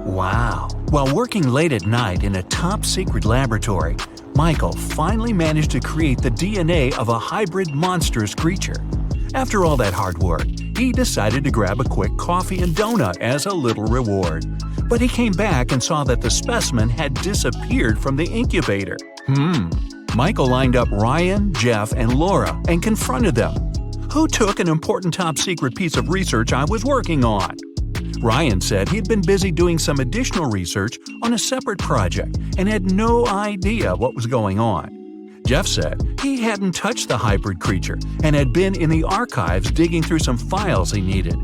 Wow! While working late at night in a top-secret laboratory, Michael finally managed to create the DNA of a hybrid monstrous creature. After all that hard work, he decided to grab a quick coffee and donut as a little reward. But he came back and saw that the specimen had disappeared from the incubator. Michael lined up Ryan, Jeff, and Laura and confronted them. Who took an important top-secret piece of research I was working on? Ryan said he'd been busy doing some additional research on a separate project and had no idea what was going on. Jeff said he hadn't touched the hybrid creature and had been in the archives digging through some files he needed.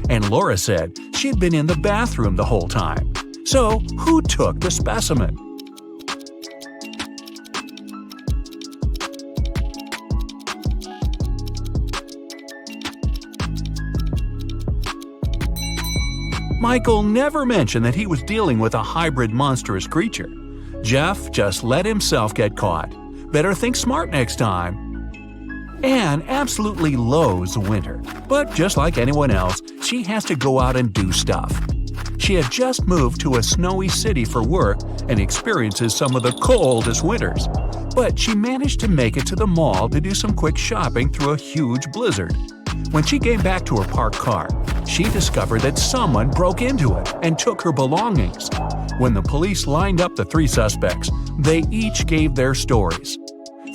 And Laura said she'd been in the bathroom the whole time. So, who took the specimen? Michael never mentioned that he was dealing with a hybrid monstrous creature. Jeff just let himself get caught. Better think smart next time. Anne absolutely loathes winter, but just like anyone else, she has to go out and do stuff. She had just moved to a snowy city for work and experiences some of the coldest winters. But she managed to make it to the mall to do some quick shopping through a huge blizzard. When she came back to her parked car, she discovered that someone broke into it and took her belongings. When the police lined up the three suspects, they each gave their stories.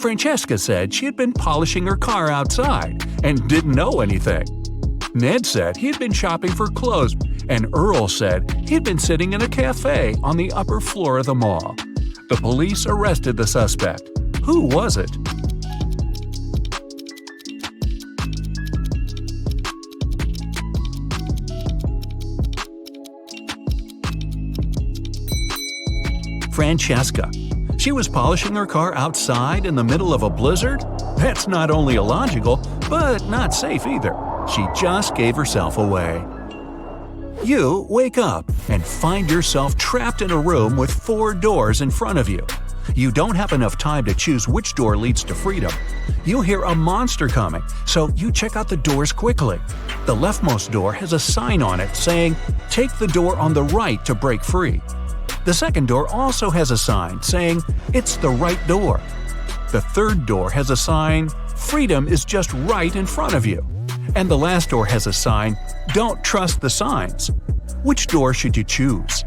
Francesca said she had been polishing her car outside and didn't know anything. Ned said he had been shopping for clothes, and Earl said he'd been sitting in a cafe on the upper floor of the mall. The police arrested the suspect. Who was it? Francesca. She was polishing her car outside in the middle of a blizzard? That's not only illogical, but not safe either. She just gave herself away. You wake up and find yourself trapped in a room with 4 doors in front of you. You don't have enough time to choose which door leads to freedom. You hear a monster coming, so you check out the doors quickly. The leftmost door has a sign on it saying, "Take the door on the right to break free." The second door also has a sign saying, "It's the right door." The third door has a sign, "Freedom is just right in front of you." And the last door has a sign, "Don't trust the signs." Which door should you choose?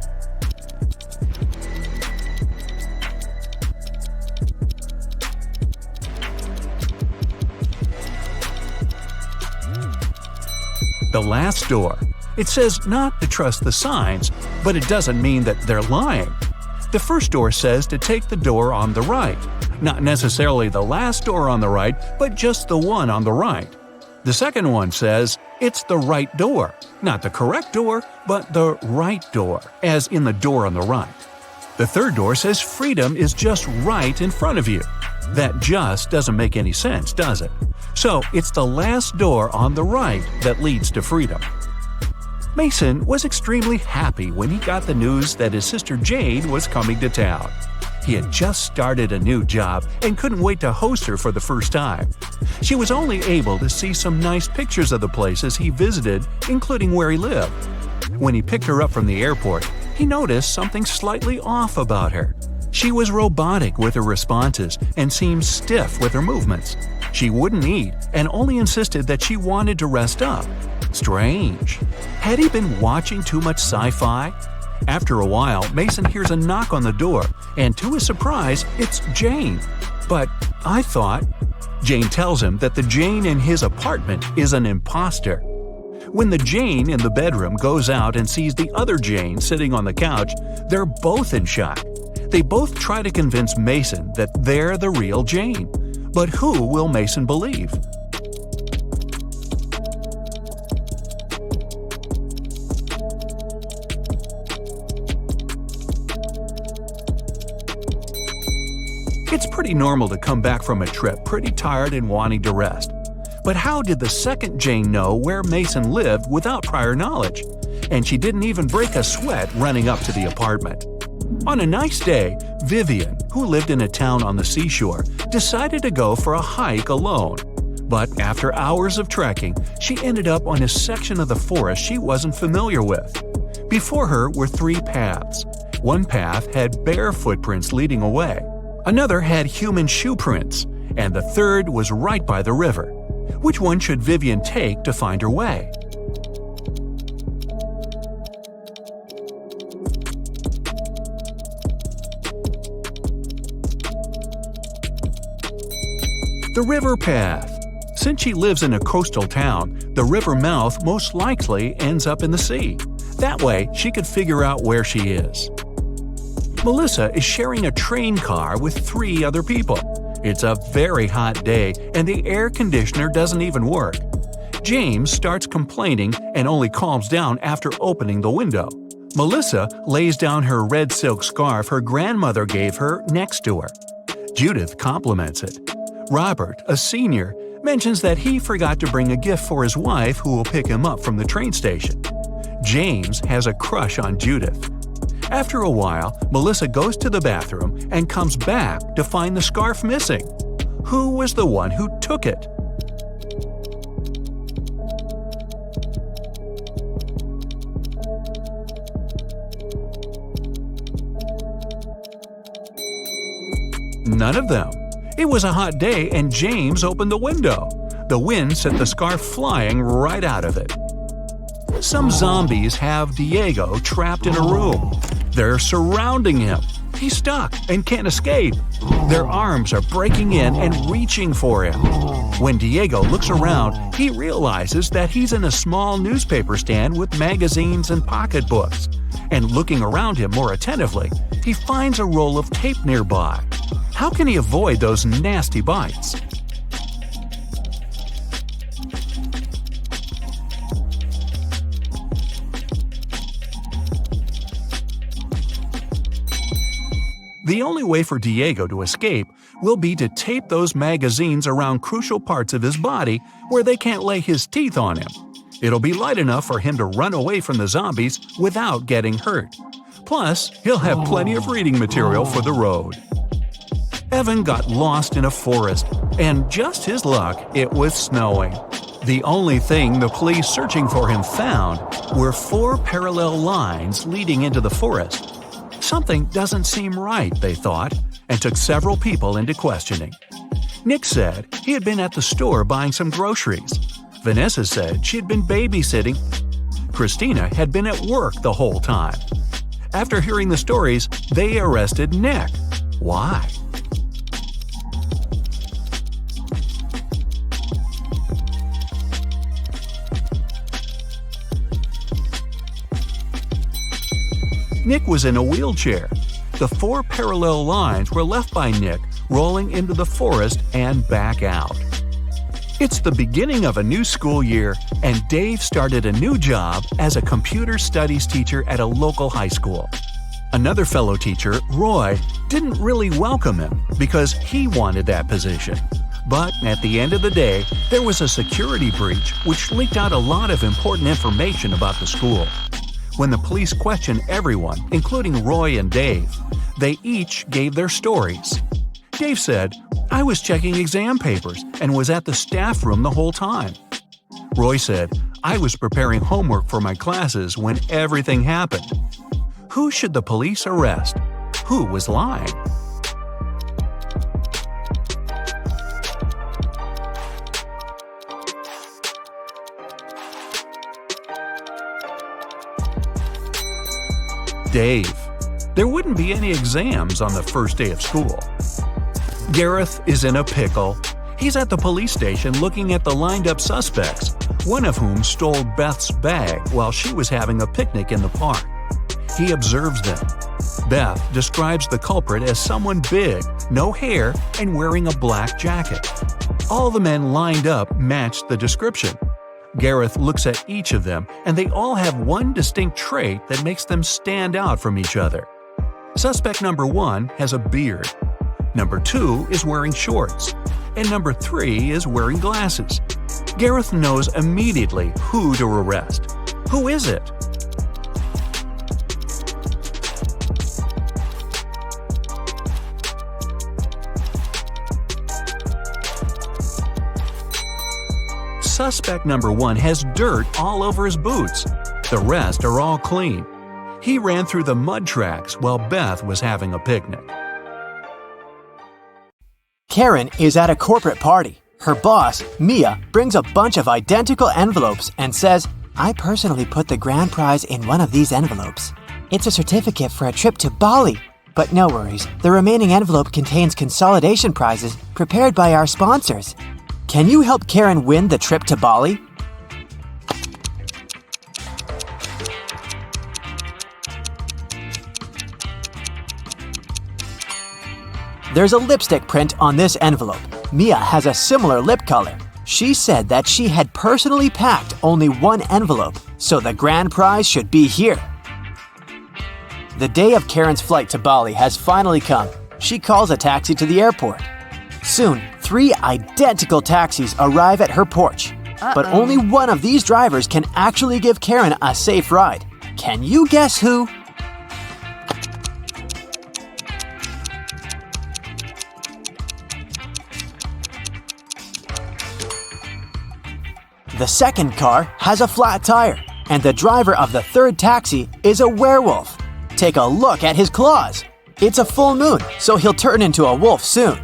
The last door. It says not to trust the signs, but it doesn't mean that they're lying. The first door says to take the door on the right. Not necessarily the last door on the right, but just the one on the right. The second one says it's the right door. Not the correct door, but the right door, as in the door on the right. The third door says freedom is just right in front of you. That just doesn't make any sense, does it? So it's the last door on the right that leads to freedom. Mason was extremely happy when he got the news that his sister Jane was coming to town. He had just started a new job and couldn't wait to host her for the first time. She was only able to see some nice pictures of the places he visited, including where he lived. When he picked her up from the airport, he noticed something slightly off about her. She was robotic with her responses and seemed stiff with her movements. She wouldn't eat and only insisted that she wanted to rest up. Strange. Had he been watching too much sci-fi? After a while, Mason hears a knock on the door, and to his surprise, it's Jane. But I thought... Jane tells him that the Jane in his apartment is an imposter. When the Jane in the bedroom goes out and sees the other Jane sitting on the couch, they're both in shock. They both try to convince Mason that they're the real Jane. But who will Mason believe? It's pretty normal to come back from a trip pretty tired and wanting to rest. But how did the second Jane know where Mason lived without prior knowledge? And she didn't even break a sweat running up to the apartment. On a nice day, Vivian, who lived in a town on the seashore, decided to go for a hike alone. But after hours of trekking, she ended up on a section of the forest she wasn't familiar with. Before her were three paths. One path had bare footprints leading away, another had human shoe prints, and the third was right by the river. Which one should Vivian take to find her way? The river path. Since she lives in a coastal town, the river mouth most likely ends up in the sea. That way, she could figure out where she is. Melissa is sharing a train car with three other people. It's a very hot day and the air conditioner doesn't even work. James starts complaining and only calms down after opening the window. Melissa lays down her red silk scarf her grandmother gave her next to her. Judith compliments it. Robert, a senior, mentions that he forgot to bring a gift for his wife who will pick him up from the train station. James has a crush on Judith. After a while, Melissa goes to the bathroom and comes back to find the scarf missing. Who was the one who took it? None of them. It was a hot day and James opened the window. The wind sent the scarf flying right out of it. Some zombies have Diego trapped in a room. They're surrounding him. He's stuck and can't escape. Their arms are breaking in and reaching for him. When Diego looks around, he realizes that he's in a small newspaper stand with magazines and pocketbooks. And looking around him more attentively, he finds a roll of tape nearby. How can he avoid those nasty bites? The only way for Diego to escape will be to tape those magazines around crucial parts of his body where they can't lay his teeth on him. It'll be light enough for him to run away from the zombies without getting hurt. Plus, he'll have plenty of reading material for the road. Evan got lost in a forest, and just his luck, it was snowing. The only thing the police searching for him found were 4 parallel lines leading into the forest. Something doesn't seem right, they thought, and took several people into questioning. Nick said he had been at the store buying some groceries. Vanessa said she had been babysitting. Christina had been at work the whole time. After hearing the stories, they arrested Nick. Why? Nick was in a wheelchair. The 4 parallel lines were left by Nick rolling into the forest and back out. It's the beginning of a new school year, and Dave started a new job as a computer studies teacher at a local high school. Another fellow teacher, Roy, didn't really welcome him because he wanted that position. But at the end of the day, there was a security breach which leaked out a lot of important information about the school. When the police questioned everyone, including Roy and Dave, they each gave their stories. Dave said, "I was checking exam papers and was at the staff room the whole time." Roy said, "I was preparing homework for my classes when everything happened." Who should the police arrest? Who was lying? Dave. There wouldn't be any exams on the first day of school. Gareth is in a pickle. He's at the police station looking at the lined-up suspects, one of whom stole Beth's bag while she was having a picnic in the park. He observes them. Beth describes the culprit as someone big, no hair, and wearing a black jacket. All the men lined up matched the description. Gareth looks at each of them, and they all have one distinct trait that makes them stand out from each other. Suspect number 1 has a beard. Number 2 is wearing shorts. And number 3 is wearing glasses. Gareth knows immediately who to arrest. Who is it? Suspect number 1 has dirt all over his boots. The rest are all clean. He ran through the mud tracks while Beth was having a picnic. Karen is at a corporate party. Her boss, Mia, brings a bunch of identical envelopes and says, "I personally put the grand prize in one of these envelopes. It's a certificate for a trip to Bali. But no worries, the remaining envelope contains consolidation prizes prepared by our sponsors. Can you help Karen win the trip to Bali?" There's a lipstick print on this envelope. Mia has a similar lip color. She said that she had personally packed only one envelope, so the grand prize should be here. The day of Karen's flight to Bali has finally come. She calls a taxi to the airport. Soon, 3 identical taxis arrive at her porch. But only one of these drivers can actually give Karen a safe ride. Can you guess who? The second car has a flat tire, and the driver of the third taxi is a werewolf. Take a look at his claws. It's a full moon, so he'll turn into a wolf soon.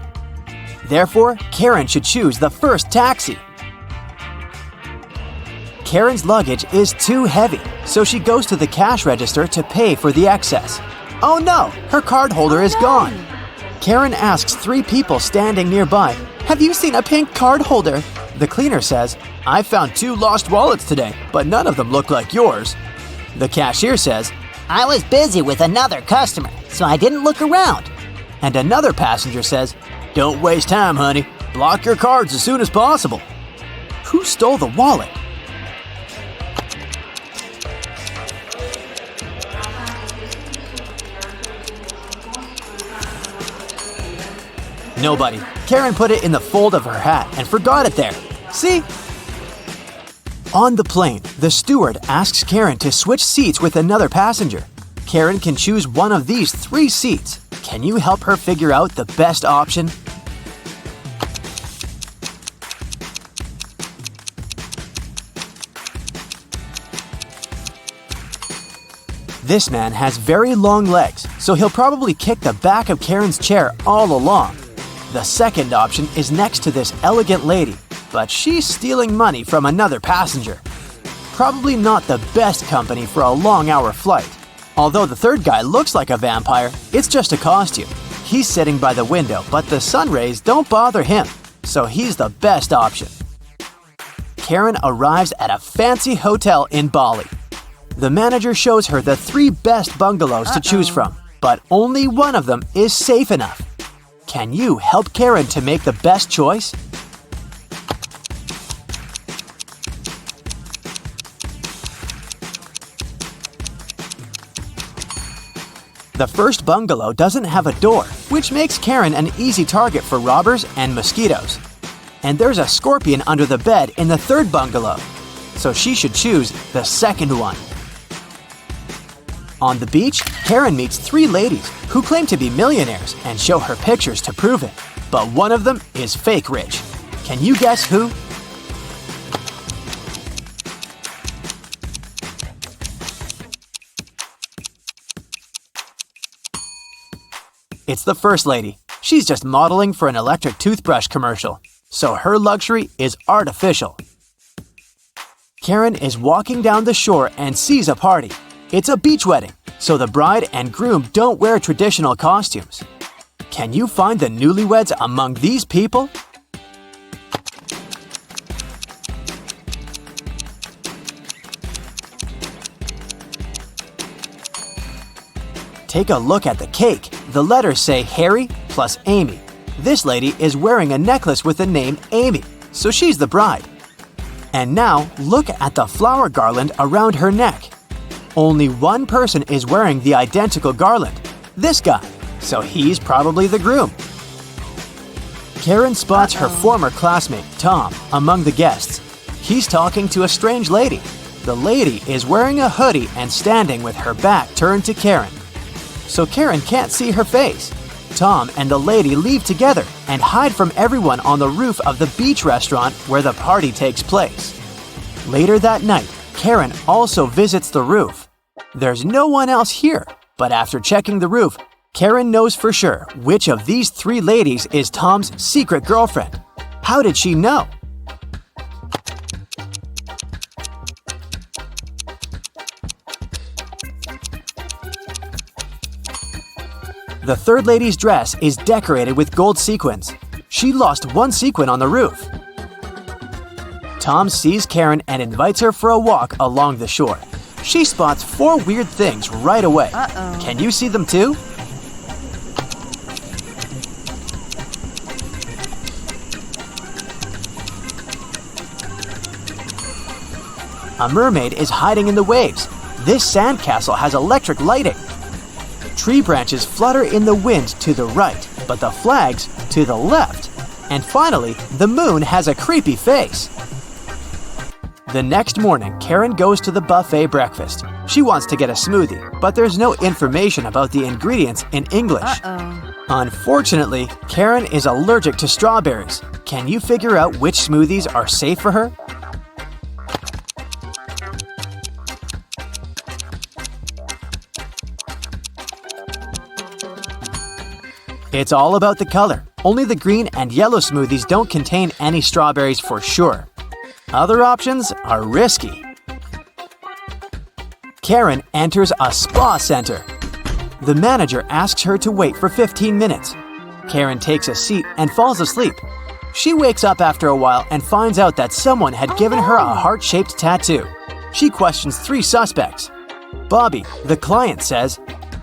Therefore, Karen should choose the first taxi. Karen's luggage is too heavy, so she goes to the cash register to pay for the excess. Oh no, her card holder is gone. Karen asks 3 people standing nearby, "Have you seen a pink card holder?" The cleaner says, "I found 2 lost wallets today, but none of them look like yours." The cashier says, "I was busy with another customer, so I didn't look around." And another passenger says, "Don't waste time, honey. Block your cards as soon as possible." Who stole the wallet? Nobody. Karen put it in the fold of her hat and forgot it there. See? On the plane, the steward asks Karen to switch seats with another passenger. Karen can choose one of these 3 seats. Can you help her figure out the best option? This man has very long legs, so he'll probably kick the back of Karen's chair all along. The second option is next to this elegant lady, but she's stealing money from another passenger. Probably not the best company for a long-hour flight. Although the third guy looks like a vampire, it's just a costume. He's sitting by the window, but the sun rays don't bother him, so he's the best option. Karen arrives at a fancy hotel in Bali. The manager shows her the 3 best bungalows to choose from, but only one of them is safe enough. Can you help Karen to make the best choice? The first bungalow doesn't have a door, which makes Karen an easy target for robbers and mosquitoes. And there's a scorpion under the bed in the third bungalow, so she should choose the second one. On the beach, Karen meets 3 ladies who claim to be millionaires and show her pictures to prove it. But one of them is fake rich. Can you guess who? It's the first lady. She's just modeling for an electric toothbrush commercial, so her luxury is artificial. Karen is walking down the shore and sees a party. It's a beach wedding, so the bride and groom don't wear traditional costumes. Can you find the newlyweds among these people? Take a look at the cake. The letters say Harry plus Amy. This lady is wearing a necklace with the name Amy, so she's the bride. And now, look at the flower garland around her neck. Only one person is wearing the identical garland, this guy, so he's probably the groom. Karen spots her former classmate, Tom, among the guests. He's talking to a strange lady. The lady is wearing a hoodie and standing with her back turned to Karen, so Karen can't see her face. Tom and the lady leave together and hide from everyone on the roof of the beach restaurant where the party takes place. Later that night, Karen also visits the roof. There's no one else here, but after checking the roof, Karen knows for sure which of these 3 ladies is Tom's secret girlfriend. How did she know? The 3rd lady's dress is decorated with gold sequins. She lost 1 sequin on the roof. Tom sees Karen and invites her for a walk along the shore. She spots 4 weird things right away. Can you see them too? A mermaid is hiding in the waves. This sandcastle has electric lighting. Tree branches flutter in the wind to the right, but the flags to the left. And finally, the moon has a creepy face. The next morning, Karen goes to the buffet breakfast. She wants to get a smoothie, but there's no information about the ingredients in English. Unfortunately, Karen is allergic to strawberries. Can you figure out which smoothies are safe for her? It's all about the color. Only the green and yellow smoothies don't contain any strawberries for sure. Other options are risky. Karen enters a spa center. The manager asks her to wait for 15 minutes. Karen takes a seat and falls asleep. She wakes up after a while and finds out that someone had given her a heart-shaped tattoo. She questions 3 suspects. Bobby, the client, says,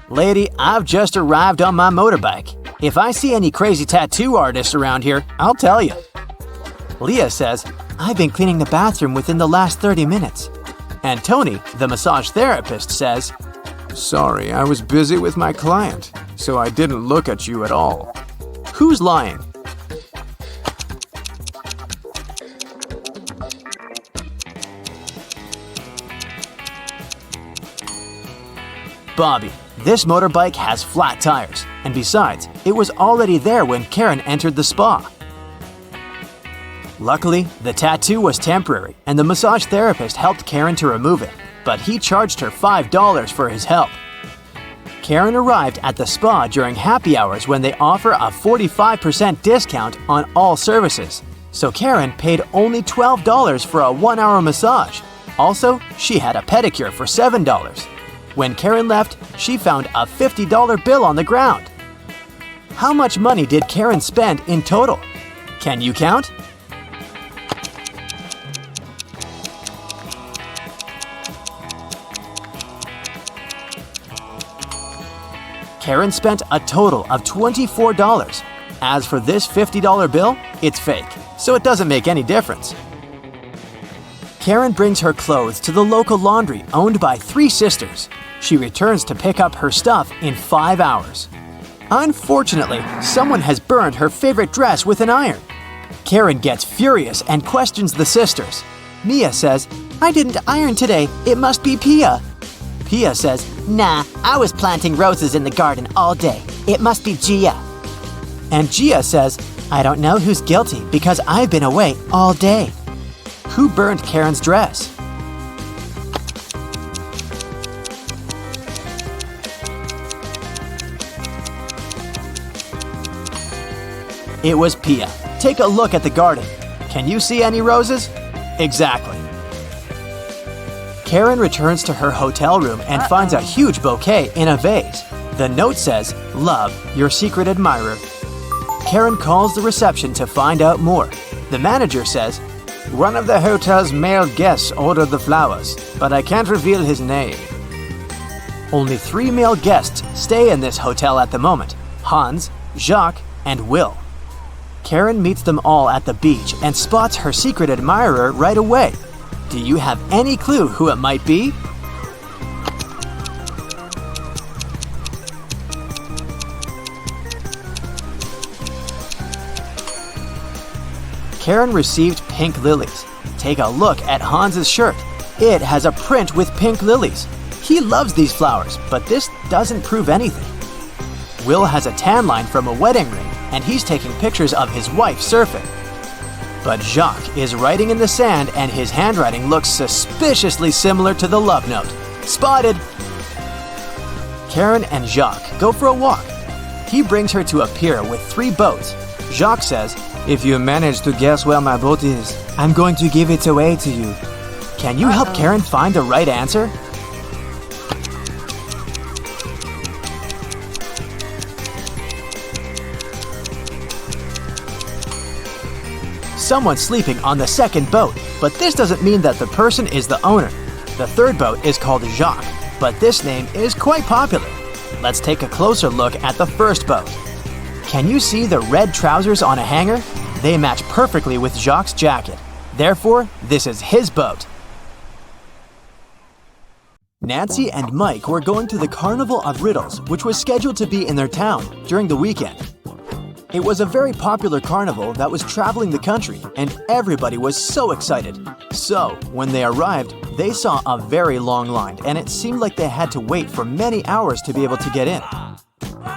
"Lady, I've just arrived on my motorbike. If I see any crazy tattoo artists around here, I'll tell you." Leah says, "I've been cleaning the bathroom within the last 30 minutes. And Tony, the massage therapist, says, "Sorry, I was busy with my client, so I didn't look at you at all." Who's lying? Bobby. This motorbike has flat tires, and besides, it was already there when Karen entered the spa. Luckily, the tattoo was temporary, and the massage therapist helped Karen to remove it, but he charged her $5 for his help. Karen arrived at the spa during happy hours when they offer a 45% discount on all services, so Karen paid only $12 for a 1-hour massage. Also, she had a pedicure for $7. When Karen left, she found a $50 bill on the ground. How much money did Karen spend in total? Can you count? Karen spent a total of $24. As for this $50 bill, it's fake, so it doesn't make any difference. Karen brings her clothes to the local laundry owned by 3 sisters. She returns to pick up her stuff in 5 hours. Unfortunately, someone has burned her favorite dress with an iron. Karen gets furious and questions the sisters. Mia says, "I didn't iron today. It must be Pia." Pia says, Nah, I was planting roses in the garden all day. It must be Gia. and Gia says, "I don't know who's guilty because I've been away all day." Who burned Karen's dress? It was Pia. Take a look at the garden. Can you see any roses? Exactly. Karen returns to her hotel room and finds a huge bouquet in a vase. The note says, "Love, your secret admirer." Karen calls the reception to find out more. The manager says, "One of the hotel's male guests ordered the flowers, but I can't reveal his name." Only 3 male guests stay in this hotel at the moment: Hans, Jacques, and Will. Karen meets them all at the beach and spots her secret admirer right away. Do you have any clue who it might be? Karen received pink lilies. Take a look at Hans's shirt. It has a print with pink lilies. He loves these flowers, but this doesn't prove anything. Will has a tan line from a wedding ring, and he's taking pictures of his wife surfing. But Jacques is writing in the sand, and his handwriting looks suspiciously similar to the love note. Spotted! Karen and Jacques go for a walk. He brings her to a pier with 3 boats. Jacques says, "If you manage to guess where my boat is, I'm going to give it away to you." Can you help Karen find the right answer? Someone's sleeping on the second boat, but this doesn't mean that the person is the owner. The third boat is called Jacques, but this name is quite popular. Let's take a closer look at the first boat. Can you see the red trousers on a hanger? They match perfectly with Jacques' jacket. Therefore, this is his boat. Nancy and Mike were going to the Carnival of Riddles, which was scheduled to be in their town during the weekend. It was a very popular carnival that was traveling the country, and everybody was so excited. So, when they arrived, they saw a very long line, and it seemed like they had to wait for many hours to be able to get in.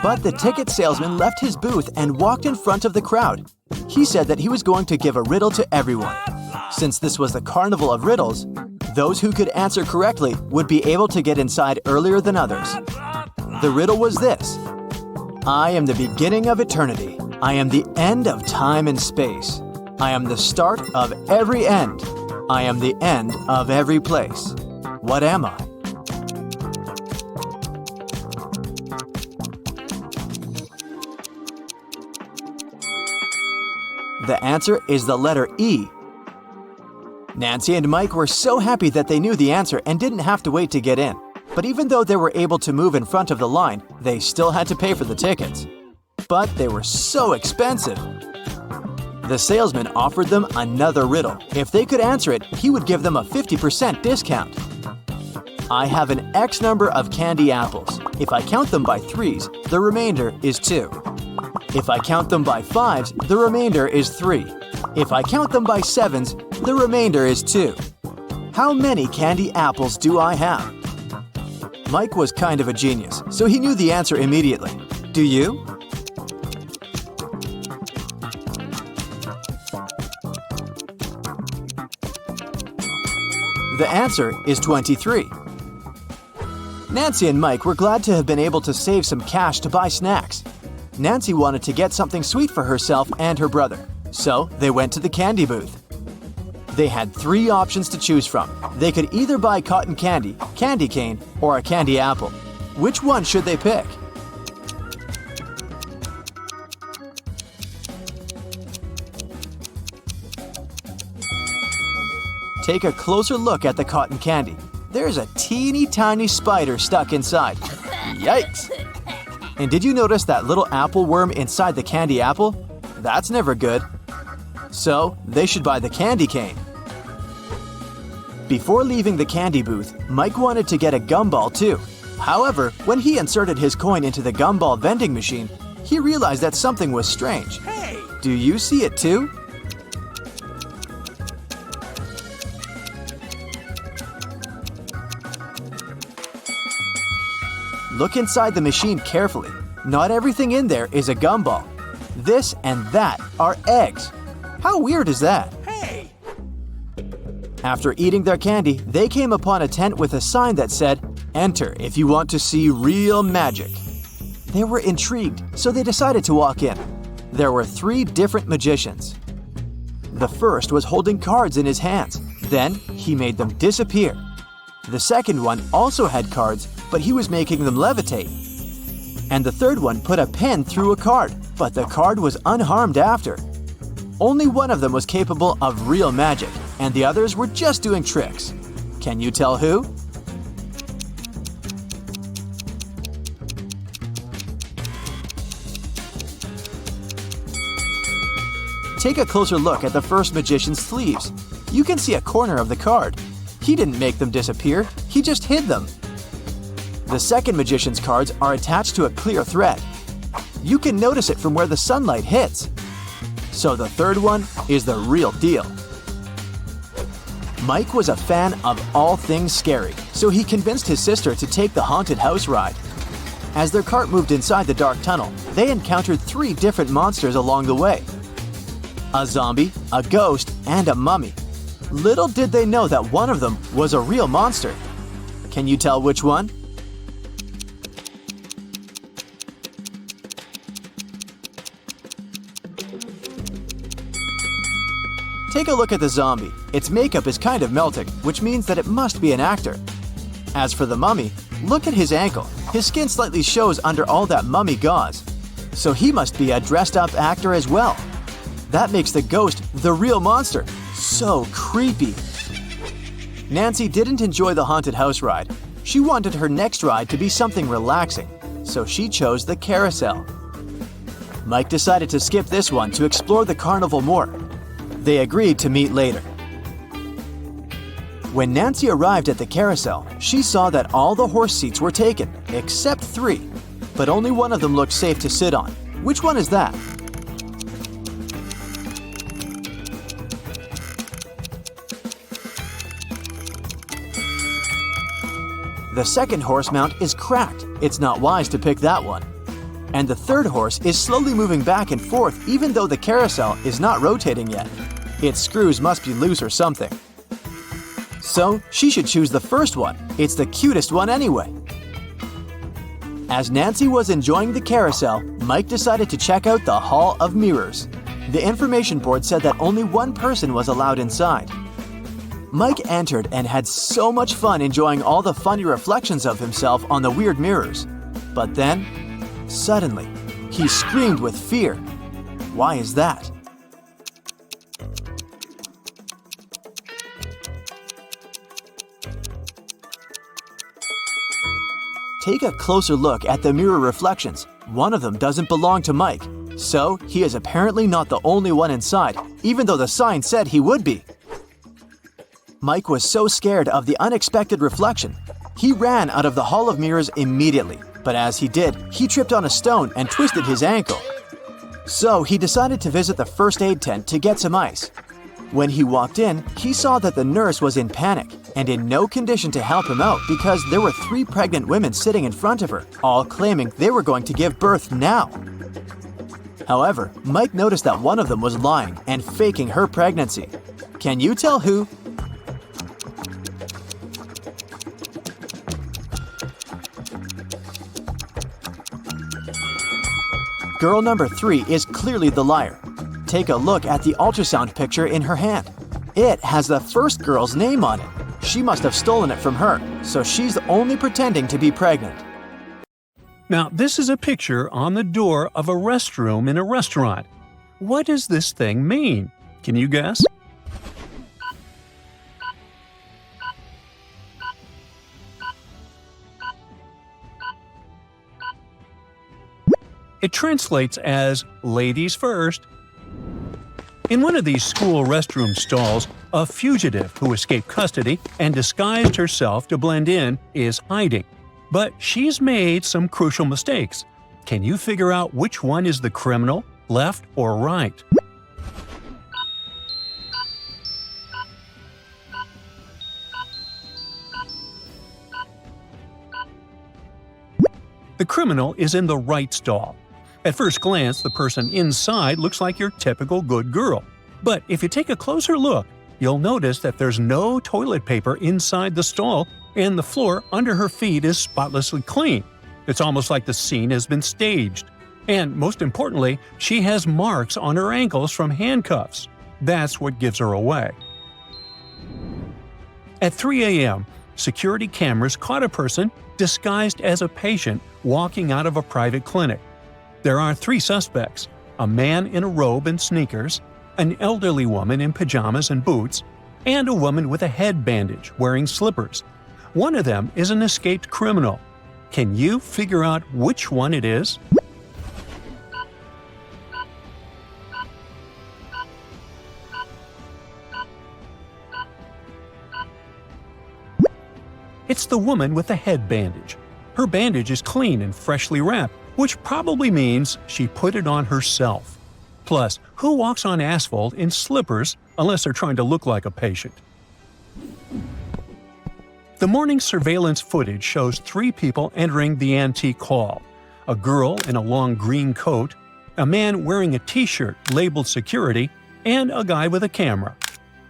But the ticket salesman left his booth and walked in front of the crowd. He said that he was going to give a riddle to everyone. Since this was the Carnival of Riddles, those who could answer correctly would be able to get inside earlier than others. The riddle was this: I am the beginning of eternity. I am the end of time and space. I am the start of every end. I am the end of every place. What am I? The answer is the letter E. Nancy and Mike were so happy that they knew the answer and didn't have to wait to get in. But even though they were able to move in front of the line, they still had to pay for the tickets. But they were so expensive. The salesman offered them another riddle. If they could answer it, he would give them a 50% discount. I have an X number of candy apples. If I count them by 3s, the remainder is 2. If I count them by 5s, the remainder is 3. If I count them by 7s, the remainder is 2. How many candy apples do I have? Mike was kind of a genius, so he knew the answer immediately. Do you? The answer is 23. Nancy and Mike were glad to have been able to save some cash to buy snacks. Nancy wanted to get something sweet for herself and her brother, so they went to the candy booth. They had 3 options to choose from. They could either buy cotton candy, candy cane, or a candy apple. Which one should they pick? Take a closer look at the cotton candy. There's a teeny tiny spider stuck inside. Yikes! And did you notice that little apple worm inside the candy apple? That's never good. So, they should buy the candy cane. Before leaving the candy booth, Mike wanted to get a gumball too. However, when he inserted his coin into the gumball vending machine, he realized that something was strange. Hey! Do you see it too? Look inside the machine carefully. Not everything in there is a gumball. This and that are eggs. How weird is that? Hey! After eating their candy, they came upon a tent with a sign that said, "Enter if you want to see real magic." They were intrigued, so they decided to walk in. There were 3 different magicians. The first was holding cards in his hands. Then he made them disappear. The second one also had cards, but he was making them levitate. And the third one put a pen through a card, but the card was unharmed after. Only one of them was capable of real magic, and the others were just doing tricks. Can you tell who? Take a closer look at the first magician's sleeves. You can see a corner of the card. He didn't make them disappear, he just hid them. The second magician's cards are attached to a clear thread. You can notice it from where the sunlight hits. So the third one is the real deal. Mike was a fan of all things scary, so he convinced his sister to take the haunted house ride. As their cart moved inside the dark tunnel, they encountered 3 different monsters along the way. A zombie, a ghost, and a mummy. Little did they know that one of them was a real monster. Can you tell which one? Take a look at the zombie. Its makeup is kind of melting, which means that it must be an actor. As for the mummy, look at his ankle. His skin slightly shows under all that mummy gauze. So he must be a dressed-up actor as well. That makes the ghost the real monster. So creepy. Nancy didn't enjoy the haunted house ride. She wanted her next ride to be something relaxing, so she chose the carousel. Mike decided to skip this one to explore the carnival more. They agreed to meet later. When Nancy arrived at the carousel, she saw that all the horse seats were taken, except 3. But only one of them looked safe to sit on. Which one is that? The second horse mount is cracked. It's not wise to pick that one. And the third horse is slowly moving back and forth even though the carousel is not rotating yet. Its screws must be loose or something. So she should choose the first one. It's the cutest one anyway. As Nancy was enjoying the carousel, Mike decided to check out the Hall of Mirrors. The information board said that only one person was allowed inside. Mike entered and had so much fun enjoying all the funny reflections of himself on the weird mirrors. But then, suddenly, he screamed with fear. Why is that? Take a closer look at the mirror reflections. One of them doesn't belong to Mike, so he is apparently not the only one inside, even though the sign said he would be. Mike was so scared of the unexpected reflection. He ran out of the Hall of Mirrors immediately, but as he did, he tripped on a stone and twisted his ankle. So he decided to visit the first aid tent to get some ice. When he walked in, he saw that the nurse was in panic and in no condition to help him out because there were 3 pregnant women sitting in front of her, all claiming they were going to give birth now. However, Mike noticed that one of them was lying and faking her pregnancy. Can you tell who? Girl number 3 is clearly the liar. Take a look at the ultrasound picture in her hand. It has the first girl's name on it. She must have stolen it from her, so she's only pretending to be pregnant. Now, this is a picture on the door of a restroom in a restaurant. What does this thing mean? Can you guess? It translates as "ladies first." In one of these school restroom stalls, a fugitive who escaped custody and disguised herself to blend in is hiding. But she's made some crucial mistakes. Can you figure out which one is the criminal, left or right? The criminal is in the right stall. At first glance, the person inside looks like your typical good girl. But if you take a closer look, you'll notice that there's no toilet paper inside the stall and the floor under her feet is spotlessly clean. It's almost like the scene has been staged. And most importantly, she has marks on her ankles from handcuffs. That's what gives her away. At 3 a.m., security cameras caught a person disguised as a patient walking out of a private clinic. There are 3 suspects: a man in a robe and sneakers, an elderly woman in pajamas and boots, and a woman with a head bandage wearing slippers. One of them is an escaped criminal. Can you figure out which one it is? It's the woman with the head bandage. Her bandage is clean and freshly wrapped, which probably means she put it on herself. Plus, who walks on asphalt in slippers unless they're trying to look like a patient? The morning surveillance footage shows 3 people entering the antique hall: a girl in a long green coat, a man wearing a t-shirt labeled security, and a guy with a camera.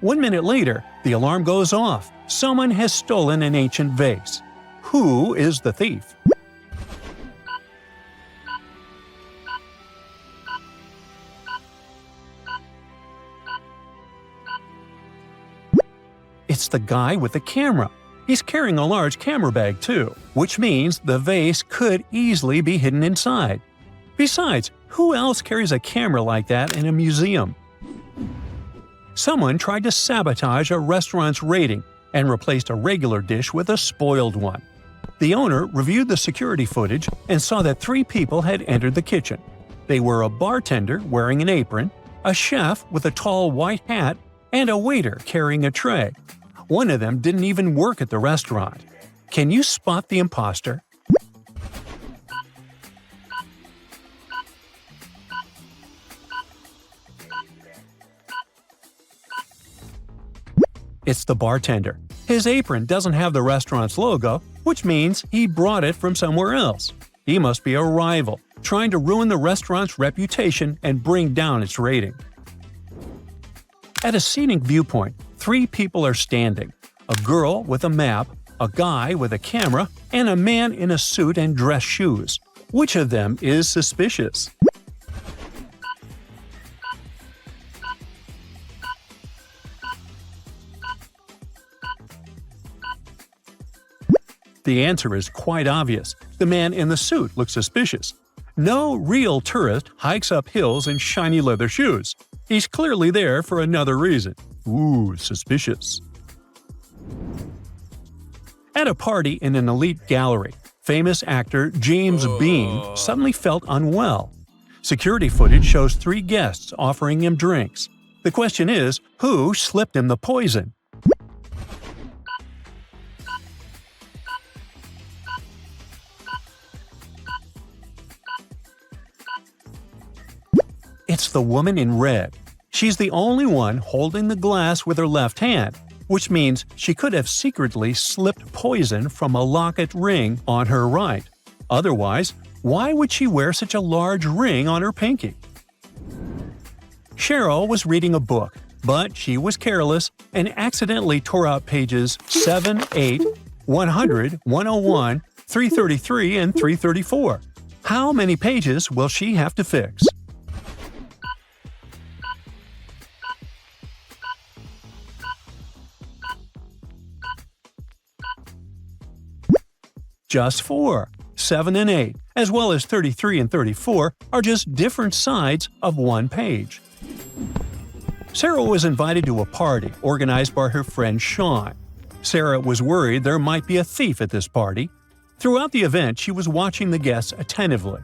1 minute later, the alarm goes off. Someone has stolen an ancient vase. Who is the thief? It's the guy with the camera. He's carrying a large camera bag too, which means the vase could easily be hidden inside. Besides, who else carries a camera like that in a museum? Someone tried to sabotage a restaurant's rating and replaced a regular dish with a spoiled one. The owner reviewed the security footage and saw that 3 people had entered the kitchen. They were a bartender wearing an apron, a chef with a tall white hat, and a waiter carrying a tray. One of them didn't even work at the restaurant. Can you spot the imposter? It's the bartender. His apron doesn't have the restaurant's logo, which means he brought it from somewhere else. He must be a rival, trying to ruin the restaurant's reputation and bring down its rating. At a scenic viewpoint, 3 people are standing: a girl with a map, a guy with a camera, and a man in a suit and dress shoes. Which of them is suspicious? The answer is quite obvious. The man in the suit looks suspicious. No real tourist hikes up hills in shiny leather shoes. He's clearly there for another reason. Ooh, suspicious. At a party in an elite gallery, famous actor James Bean suddenly felt unwell. Security footage shows 3 guests offering him drinks. The question is, who slipped him the poison? It's the woman in red. She's the only one holding the glass with her left hand, which means she could have secretly slipped poison from a locket ring on her right. Otherwise, why would she wear such a large ring on her pinky? Cheryl was reading a book, but she was careless and accidentally tore out pages 7, 8, 100, 101, 333, and 334. How many pages will she have to fix? Just 4. 7 and 8, as well as 33 and 34, are just different sides of one page. Sarah was invited to a party organized by her friend Sean. Sarah was worried there might be a thief at this party. Throughout the event, she was watching the guests attentively.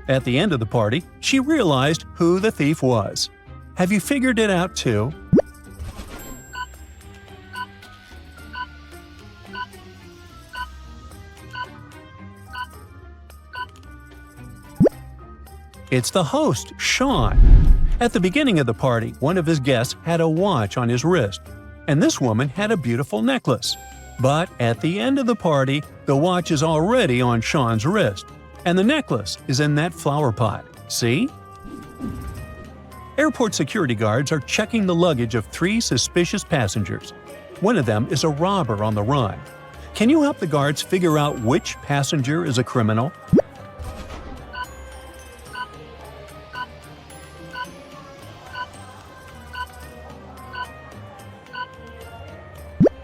At the end of the party, she realized who the thief was. Have you figured it out too? It's the host, Sean. At the beginning of the party, one of his guests had a watch on his wrist, and this woman had a beautiful necklace. But at the end of the party, the watch is already on Sean's wrist, and the necklace is in that flower pot. See? Airport security guards are checking the luggage of 3 suspicious passengers. One of them is a robber on the run. Can you help the guards figure out which passenger is a criminal?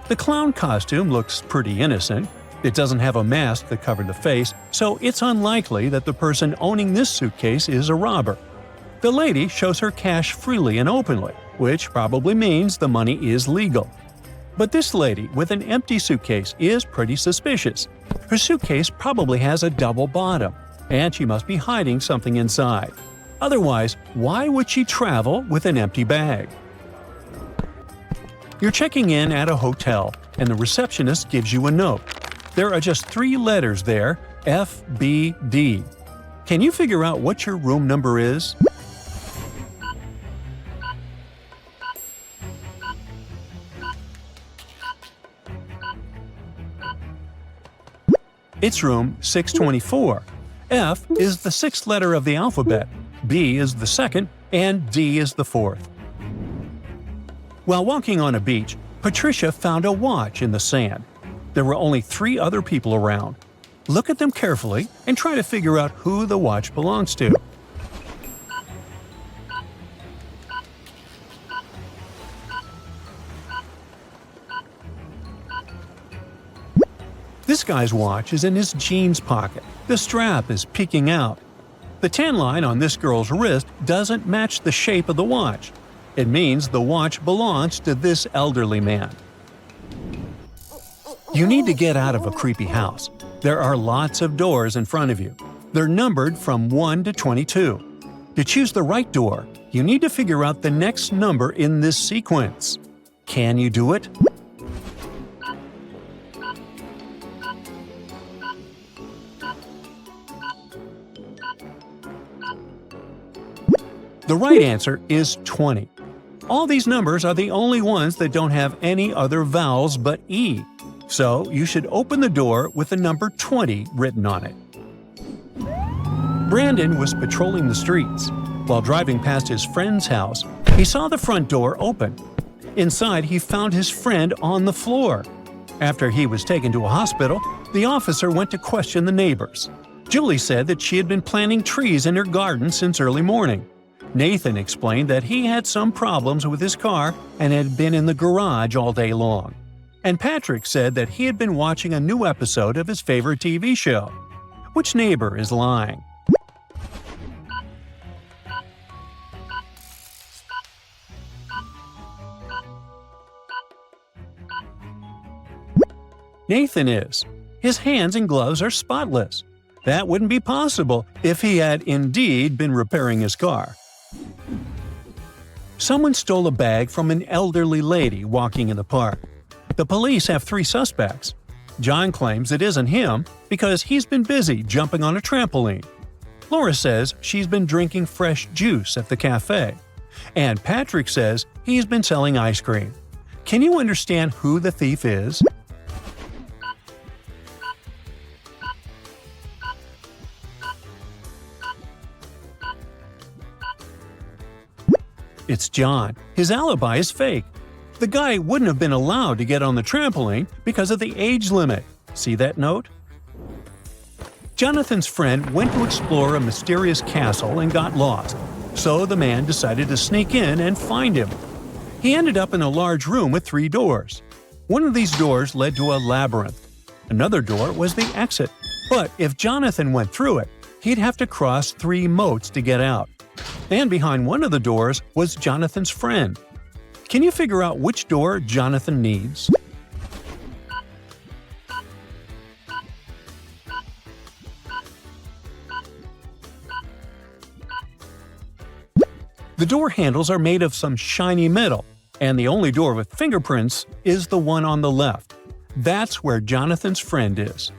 The clown costume looks pretty innocent. It doesn't have a mask that covered the face, so it's unlikely that the person owning this suitcase is a robber. The lady shows her cash freely and openly, which probably means the money is legal. But this lady with an empty suitcase is pretty suspicious. Her suitcase probably has a double bottom, and she must be hiding something inside. Otherwise, why would she travel with an empty bag? You're checking in at a hotel, and the receptionist gives you a note. There are just 3 letters there, F, B, D. Can you figure out what your room number is? It's room 624. F is the 6th letter of the alphabet, B is the 2nd, and D is the 4th. While walking on a beach, Patricia found a watch in the sand. There were only 3 other people around. Look at them carefully and try to figure out who the watch belongs to. guy's watch is in his jeans pocket. The strap is peeking out. The tan line on this girl's wrist doesn't match the shape of the watch. It means the watch belongs to this elderly man. You need to get out of a creepy house. There are lots of doors in front of you. They're numbered from 1 to 22. To choose the right door, you need to figure out the next number in this sequence. Can you do it? The right answer is 20. All these numbers are the only ones that don't have any other vowels but E. So you should open the door with the number 20 written on it. Brandon was patrolling the streets. While driving past his friend's house, he saw the front door open. Inside, he found his friend on the floor. After he was taken to a hospital, the officer went to question the neighbors. Julie said that she had been planting trees in her garden since early morning. Nathan explained that he had some problems with his car and had been in the garage all day long. And Patrick said that he had been watching a new episode of his favorite TV show. Which neighbor is lying? Nathan is. His hands and gloves are spotless. That wouldn't be possible if he had indeed been repairing his car. Someone stole a bag from an elderly lady walking in the park. The police have 3 suspects. John claims it isn't him because he's been busy jumping on a trampoline. Laura says she's been drinking fresh juice at the cafe. And Patrick says he's been selling ice cream. Can you understand who the thief is? It's John. His alibi is fake. The guy wouldn't have been allowed to get on the trampoline because of the age limit. See that note? Jonathan's friend went to explore a mysterious castle and got lost, so the man decided to sneak in and find him. He ended up in a large room with 3 doors. One of these doors led to a labyrinth. Another door was the exit, but if Jonathan went through it, he'd have to cross 3 moats to get out. And behind one of the doors was Jonathan's friend. Can you figure out which door Jonathan needs? The door handles are made of some shiny metal, and the only door with fingerprints is the one on the left. That's where Jonathan's friend is.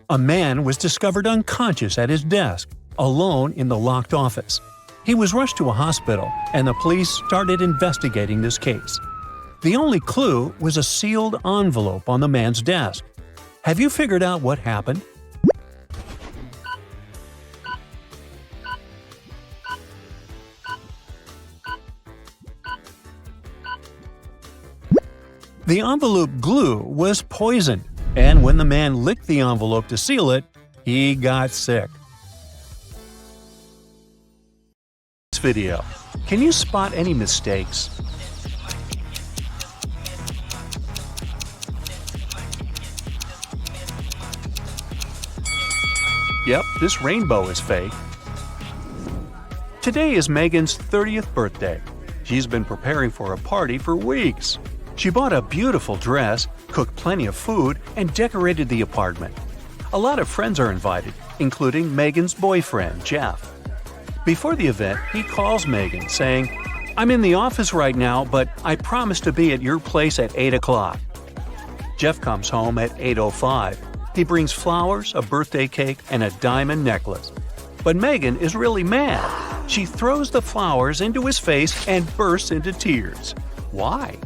A man was discovered unconscious at his desk, alone in the locked office. He was rushed to a hospital, and the police started investigating this case. The only clue was a sealed envelope on the man's desk. Have you figured out what happened? The envelope glue was poisoned, and when the man licked the envelope to seal it, he got sick. Video. Can you spot any mistakes? Yep, this rainbow is fake. Today is Megan's 30th birthday. She's been preparing for a party for weeks. She bought a beautiful dress, cooked plenty of food, and decorated the apartment. A lot of friends are invited, including Megan's boyfriend, Jeff. Before the event, he calls Megan, saying, "I'm in the office right now, but I promise to be at your place at 8 o'clock." Jeff comes home at 8:05. He brings flowers, a birthday cake, and a diamond necklace. But Megan is really mad. She throws the flowers into his face and bursts into tears. Why?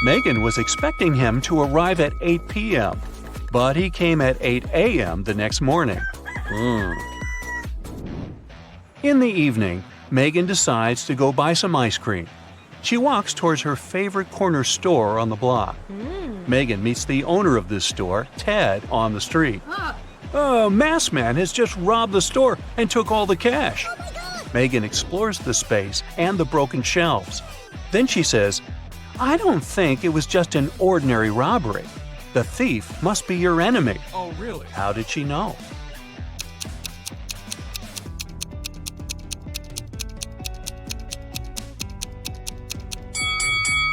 Megan was expecting him to arrive at 8 p.m., but he came at 8 a.m. the next morning. In the evening, Megan decides to go buy some ice cream. She walks towards her favorite corner store on the block. Megan meets the owner of this store, Ted, on the street. "A masked man has just robbed the store and took all the cash." Oh my God! Megan explores the space and the broken shelves. Then she says, "I don't think it was just an ordinary robbery. The thief must be your enemy." Oh, really? How did she know?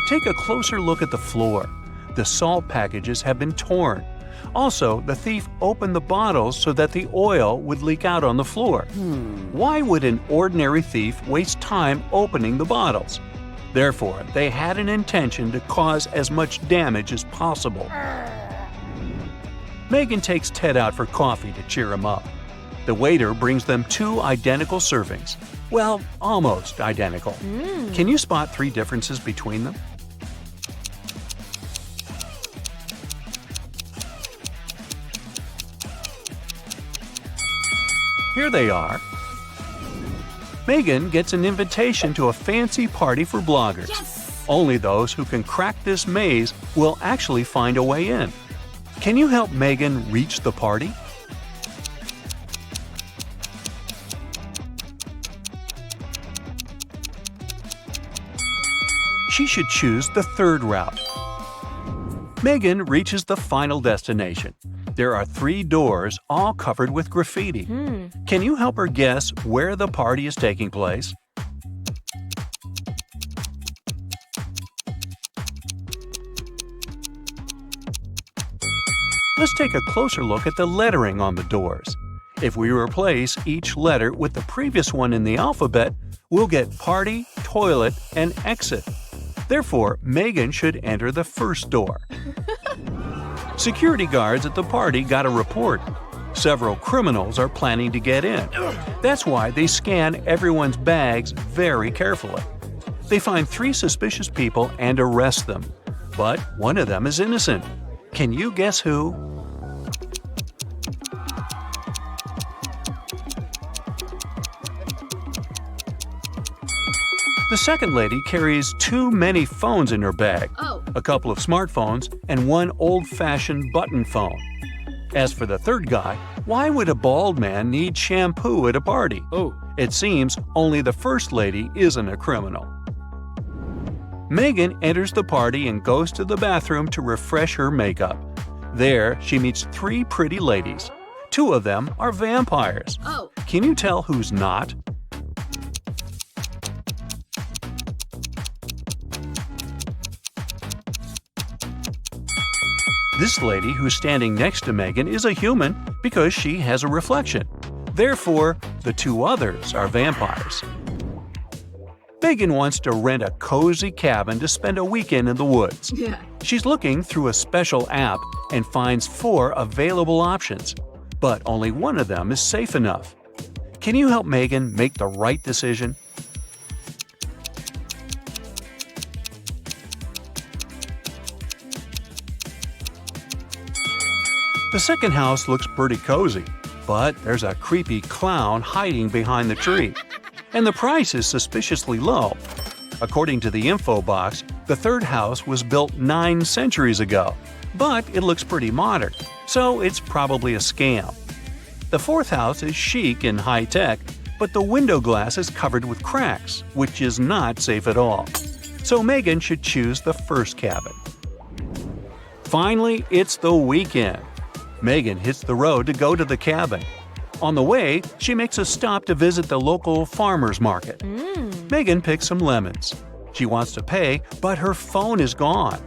Take a closer look at the floor. The salt packages have been torn. Also, the thief opened the bottles so that the oil would leak out on the floor. Why would an ordinary thief waste time opening the bottles? Therefore, they had an intention to cause as much damage as possible. Megan takes Ted out for coffee to cheer him up. The waiter brings them 2 identical servings. Well, almost identical. Can you spot 3 differences between them? Here they are. Megan gets an invitation to a fancy party for bloggers. Yes! Only those who can crack this maze will actually find a way in. Can you help Megan reach the party? She should choose the 3rd route. Megan reaches the final destination. There are 3 doors, all covered with graffiti. Can you help her guess where the party is taking place? Let's take a closer look at the lettering on the doors. If we replace each letter with the previous one in the alphabet, we'll get party, toilet, and exit. Therefore, Megan should enter the first door. Security guards at the party got a report. Several criminals are planning to get in. That's why they scan everyone's bags very carefully. They find 3 suspicious people and arrest them. But one of them is innocent. Can you guess who? The second lady carries too many phones in her bag. A couple of smartphones and 1 old-fashioned button phone. As for the third guy, why would a bald man need shampoo at a party? It seems only the first lady isn't a criminal. Megan enters the party and goes to the bathroom to refresh her makeup. There, she meets 3 pretty ladies. 2 of them are vampires. Can you tell who's not? This lady who's standing next to Megan is a human because she has a reflection. Therefore, the 2 others are vampires. Megan wants to rent a cozy cabin to spend a weekend in the woods. She's looking through a special app and finds 4 available options, but only one of them is safe enough. Can you help Megan make the right decision? The second house looks pretty cozy, but there's a creepy clown hiding behind the tree. And the price is suspiciously low. According to the info box, the third house was built 9 centuries ago, but it looks pretty modern, so it's probably a scam. The fourth house is chic and high-tech, but the window glass is covered with cracks, which is not safe at all. So Megan should choose the first cabin. Finally, it's the weekend. Megan hits the road to go to the cabin. On the way, she makes a stop to visit the local farmer's market. Megan picks some lemons. She wants to pay, but her phone is gone.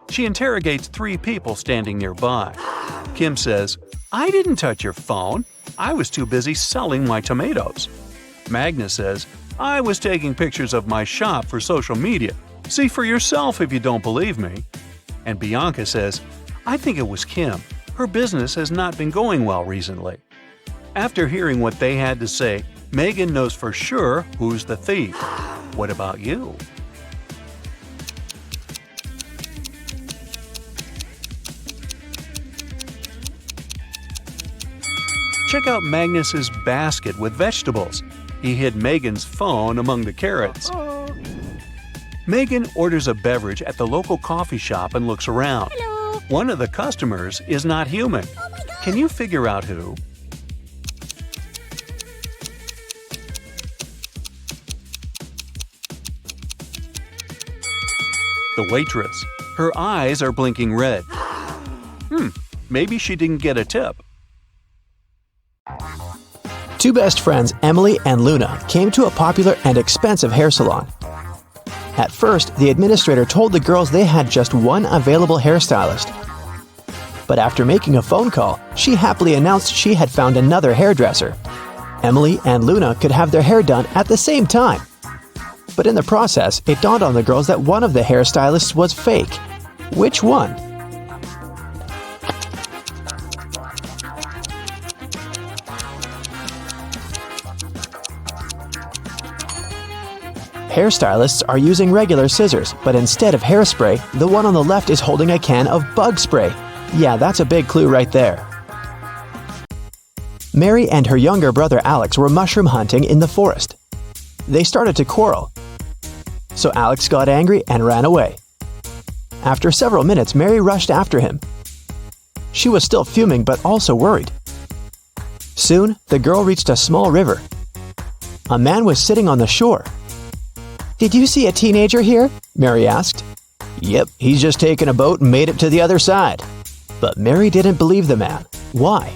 She interrogates 3 people standing nearby. Kim says, "I didn't touch your phone. I was too busy selling my tomatoes." Magna says, "I was taking pictures of my shop for social media. See for yourself if you don't believe me." And Bianca says, "I think it was Kim. Her business has not been going well recently." After hearing what they had to say, Megan knows for sure who's the thief. What about you? Check out Magnus's basket with vegetables. He hid Megan's phone among the carrots. Megan orders a beverage at the local coffee shop and looks around. One of the customers is not human. Can you figure out who? The waitress. Her eyes are blinking red. Maybe she didn't get a tip. Two best friends, Emily and Luna, came to a popular and expensive hair salon. At first, the administrator told the girls they had just one available hairstylist. But after making a phone call, she happily announced she had found another hairdresser. Emily and Luna could have their hair done at the same time. But in the process, it dawned on the girls that one of the hairstylists was fake. Which one? Hairstylists are using regular scissors, but instead of hairspray, the one on the left is holding a can of bug spray. Yeah, that's a big clue right there. Mary and her younger brother Alex were mushroom hunting in the forest. They started to quarrel. So Alex got angry and ran away. After several minutes, Mary rushed after him. She was still fuming but also worried. Soon, the girl reached a small river. A man was sitting on the shore. "Did you see a teenager here?" Mary asked. "Yep, he's just taken a boat and made it to the other side." But Mary didn't believe the man. Why?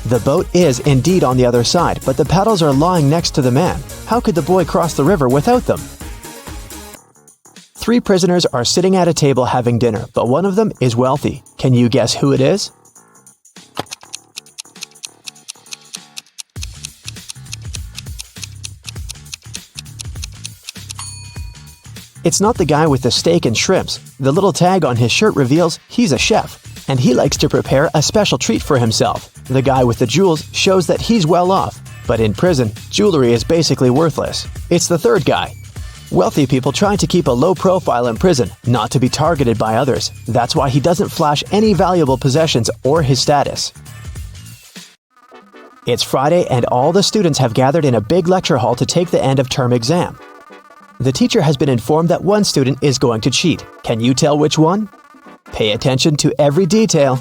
The boat is indeed on the other side, but the paddles are lying next to the man. How could the boy cross the river without them? Three prisoners are sitting at a table having dinner, but one of them is wealthy. Can you guess who it is? It's not the guy with the steak and shrimps. The little tag on his shirt reveals he's a chef, and he likes to prepare a special treat for himself. The guy with the jewels shows that he's well off, but in prison, jewelry is basically worthless. It's the third guy. Wealthy people try to keep a low profile in prison, not to be targeted by others. That's why he doesn't flash any valuable possessions or his status. It's Friday and all the students have gathered in a big lecture hall to take the end of term exam. The teacher has been informed that one student is going to cheat. Can you tell which one? Pay attention to every detail.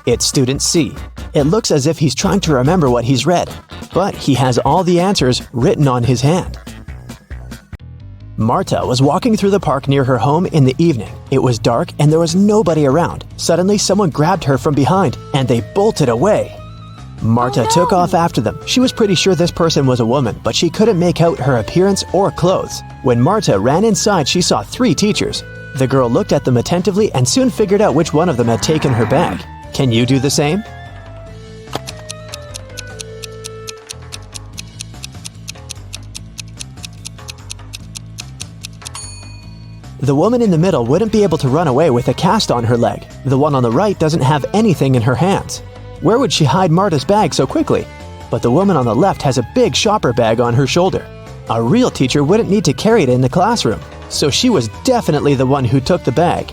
It's student C. It looks as if he's trying to remember what he's read, but he has all the answers written on his hand. Marta was walking through the park near her home in the evening. It was dark and there was nobody around. Suddenly, someone grabbed her from behind and they bolted away. Marta took off after them. She was pretty sure this person was a woman, but she couldn't make out her appearance or clothes. When Marta ran inside, she saw 3 teachers. The girl looked at them attentively and soon figured out which one of them had taken her bag. Can you do the same? The woman in the middle wouldn't be able to run away with a cast on her leg. The one on the right doesn't have anything in her hands. Where would she hide Marta's bag so quickly? But the woman on the left has a big shopper bag on her shoulder. A real teacher wouldn't need to carry it in the classroom, so she was definitely the one who took the bag.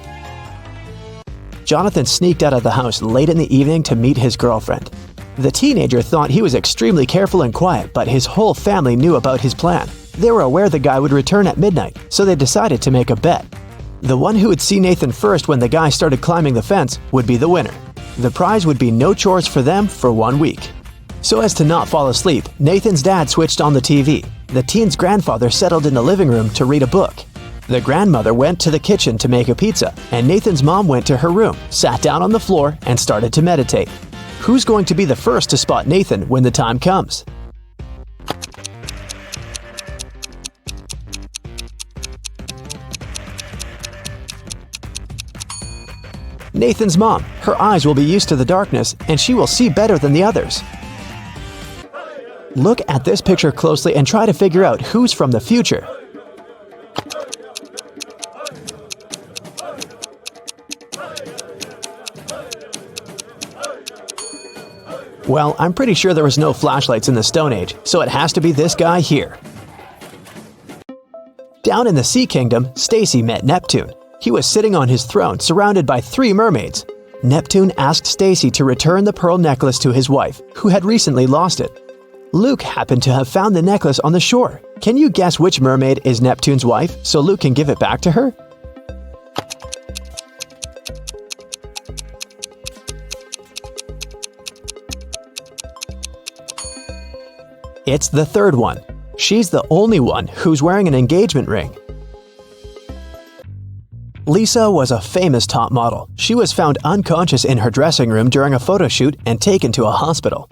Jonathan sneaked out of the house late in the evening to meet his girlfriend. The teenager thought he was extremely careful and quiet, but his whole family knew about his plan. They were aware the guy would return at midnight, so they decided to make a bet. The one who would see Nathan first when the guy started climbing the fence would be the winner. The prize would be no chores for them for 1 week. So as to not fall asleep, Nathan's dad switched on the TV. The teen's grandfather settled in the living room to read a book. The grandmother went to the kitchen to make a pizza, and Nathan's mom went to her room, sat down on the floor, and started to meditate. Who's going to be the first to spot Nathan when the time comes? Nathan's mom. Her eyes will be used to the darkness, and she will see better than the others. Look at this picture closely and try to figure out who's from the future. Well, I'm pretty sure there was no flashlights in the Stone Age, so it has to be this guy here. Down in the Sea Kingdom, Stacy met Neptune. He was sitting on his throne, surrounded by 3 mermaids. Neptune asked Stacy to return the pearl necklace to his wife, who had recently lost it. Luke happened to have found the necklace on the shore. Can you guess which mermaid is Neptune's wife so Luke can give it back to her? It's the third one. She's the only one who's wearing an engagement ring. Lisa was a famous top model. She was found unconscious in her dressing room during a photo shoot and taken to a hospital.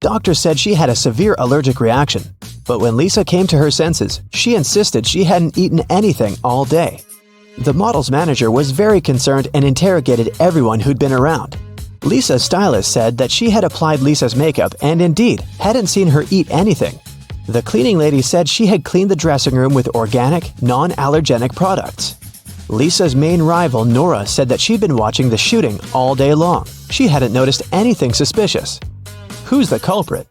Doctors said she had a severe allergic reaction, but when Lisa came to her senses, she insisted she hadn't eaten anything all day. The model's manager was very concerned and interrogated everyone who'd been around. Lisa's stylist said that she had applied Lisa's makeup and indeed hadn't seen her eat anything. The cleaning lady said she had cleaned the dressing room with organic, non-allergenic products. Lisa's main rival, Nora, said that she'd been watching the shooting all day long. She hadn't noticed anything suspicious. Who's the culprit?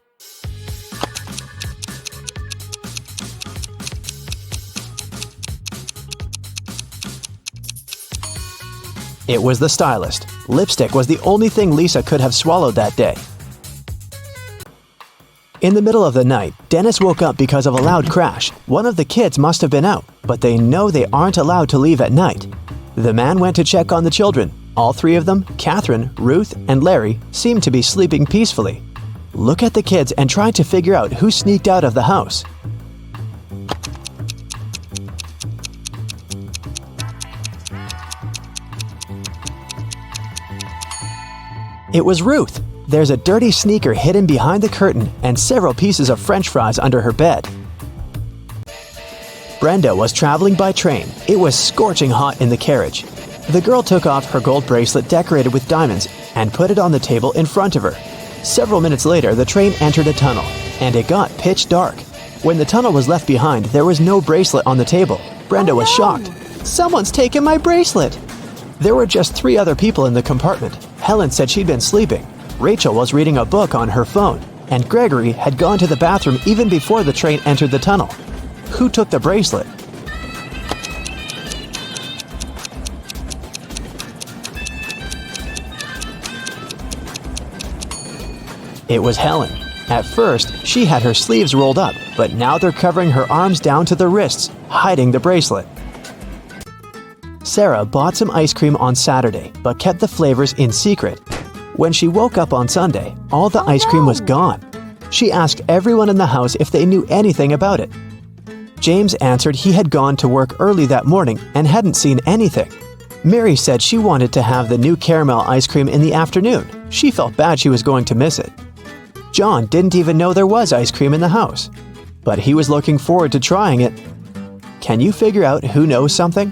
It was the stylist. Lipstick was the only thing Lisa could have swallowed that day. In the middle of the night, Dennis woke up because of a loud crash. One of the kids must have been out, but they know they aren't allowed to leave at night. The man went to check on the children. All three of them, Catherine, Ruth, and Larry, seemed to be sleeping peacefully. Look at the kids and try to figure out who sneaked out of the house. It was Ruth. There's a dirty sneaker hidden behind the curtain and several pieces of French fries under her bed. Brenda was traveling by train. It was scorching hot in the carriage. The girl took off her gold bracelet decorated with diamonds and put it on the table in front of her. Several minutes later, the train entered a tunnel, and it got pitch dark. When the tunnel was left behind, there was no bracelet on the table. Brenda was shocked. "Someone's taken my bracelet!" There were just 3 other people in the compartment. Helen said she'd been sleeping. Rachel was reading a book on her phone, and Gregory had gone to the bathroom even before the train entered the tunnel. Who took the bracelet? It was Helen. At first, she had her sleeves rolled up, but now they're covering her arms down to the wrists, hiding the bracelet. Sarah bought some ice cream on Saturday, but kept the flavors in secret. When she woke up on Sunday, all the ice cream was gone. She asked everyone in the house if they knew anything about it. James answered he had gone to work early that morning and hadn't seen anything. Mary said she wanted to have the new caramel ice cream in the afternoon. She felt bad she was going to miss it. John didn't even know there was ice cream in the house, but he was looking forward to trying it. Can you figure out who knows something?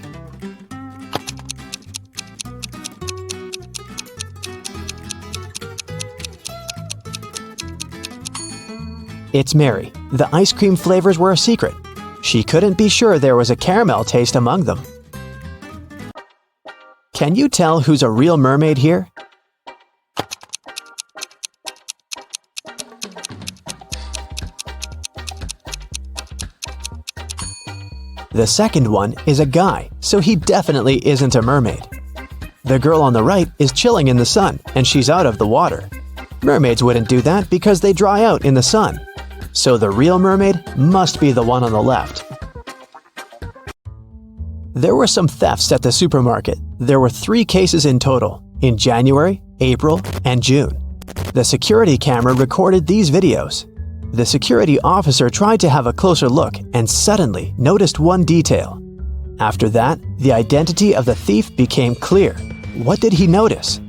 It's Mary. The ice cream flavors were a secret. She couldn't be sure there was a caramel taste among them. Can you tell who's a real mermaid here? The second one is a guy, so he definitely isn't a mermaid. The girl on the right is chilling in the sun, and she's out of the water. Mermaids wouldn't do that because they dry out in the sun. So the real mermaid must be the one on the left. There were some thefts at the supermarket. There were 3 cases in total, in January, April, and June. The security camera recorded these videos. The security officer tried to have a closer look and suddenly noticed one detail. After that, the identity of the thief became clear. What did he notice?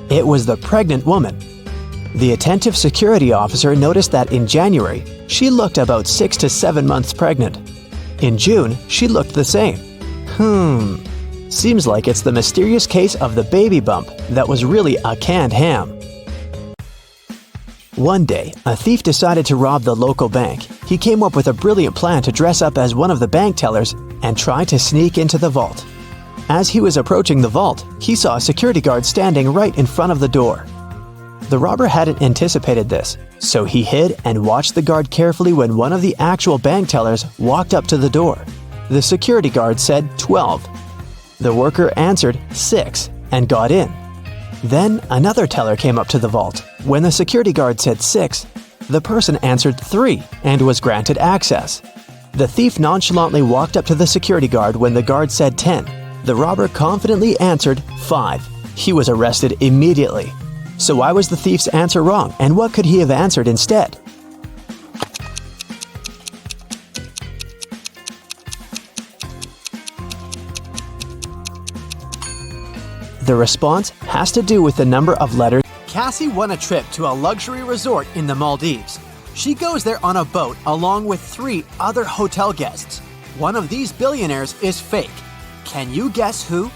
It was the pregnant woman. The attentive security officer noticed that in January, she looked about 6 to 7 months pregnant. In June, she looked the same. Seems like it's the mysterious case of the baby bump that was really a canned ham. One day, a thief decided to rob the local bank. He came up with a brilliant plan to dress up as one of the bank tellers and try to sneak into the vault. As he was approaching the vault, he saw a security guard standing right in front of the door. The robber hadn't anticipated this, so he hid and watched the guard carefully when one of the actual bank tellers walked up to the door. The security guard said 12. The worker answered 6, and got in. Then another teller came up to the vault. When the security guard said 6, the person answered 3 and was granted access. The thief nonchalantly walked up to the security guard when the guard said 10. The robber confidently answered 5. He was arrested immediately. So why was the thief's answer wrong, and what could he have answered instead? The response has to do with the number of letters. Cassie won a trip to a luxury resort in the Maldives. She goes there on a boat along with 3 other hotel guests. One of these billionaires is fake. Can you guess who?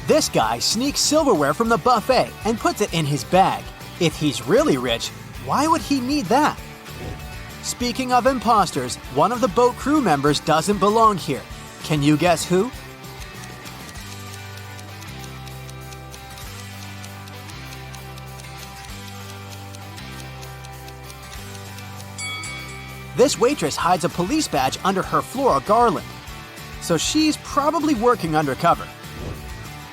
This guy sneaks silverware from the buffet and puts it in his bag. If he's really rich, why would he need that? Speaking of imposters, one of the boat crew members doesn't belong here. Can you guess who? This waitress hides a police badge under her floral garland, so she's probably working undercover.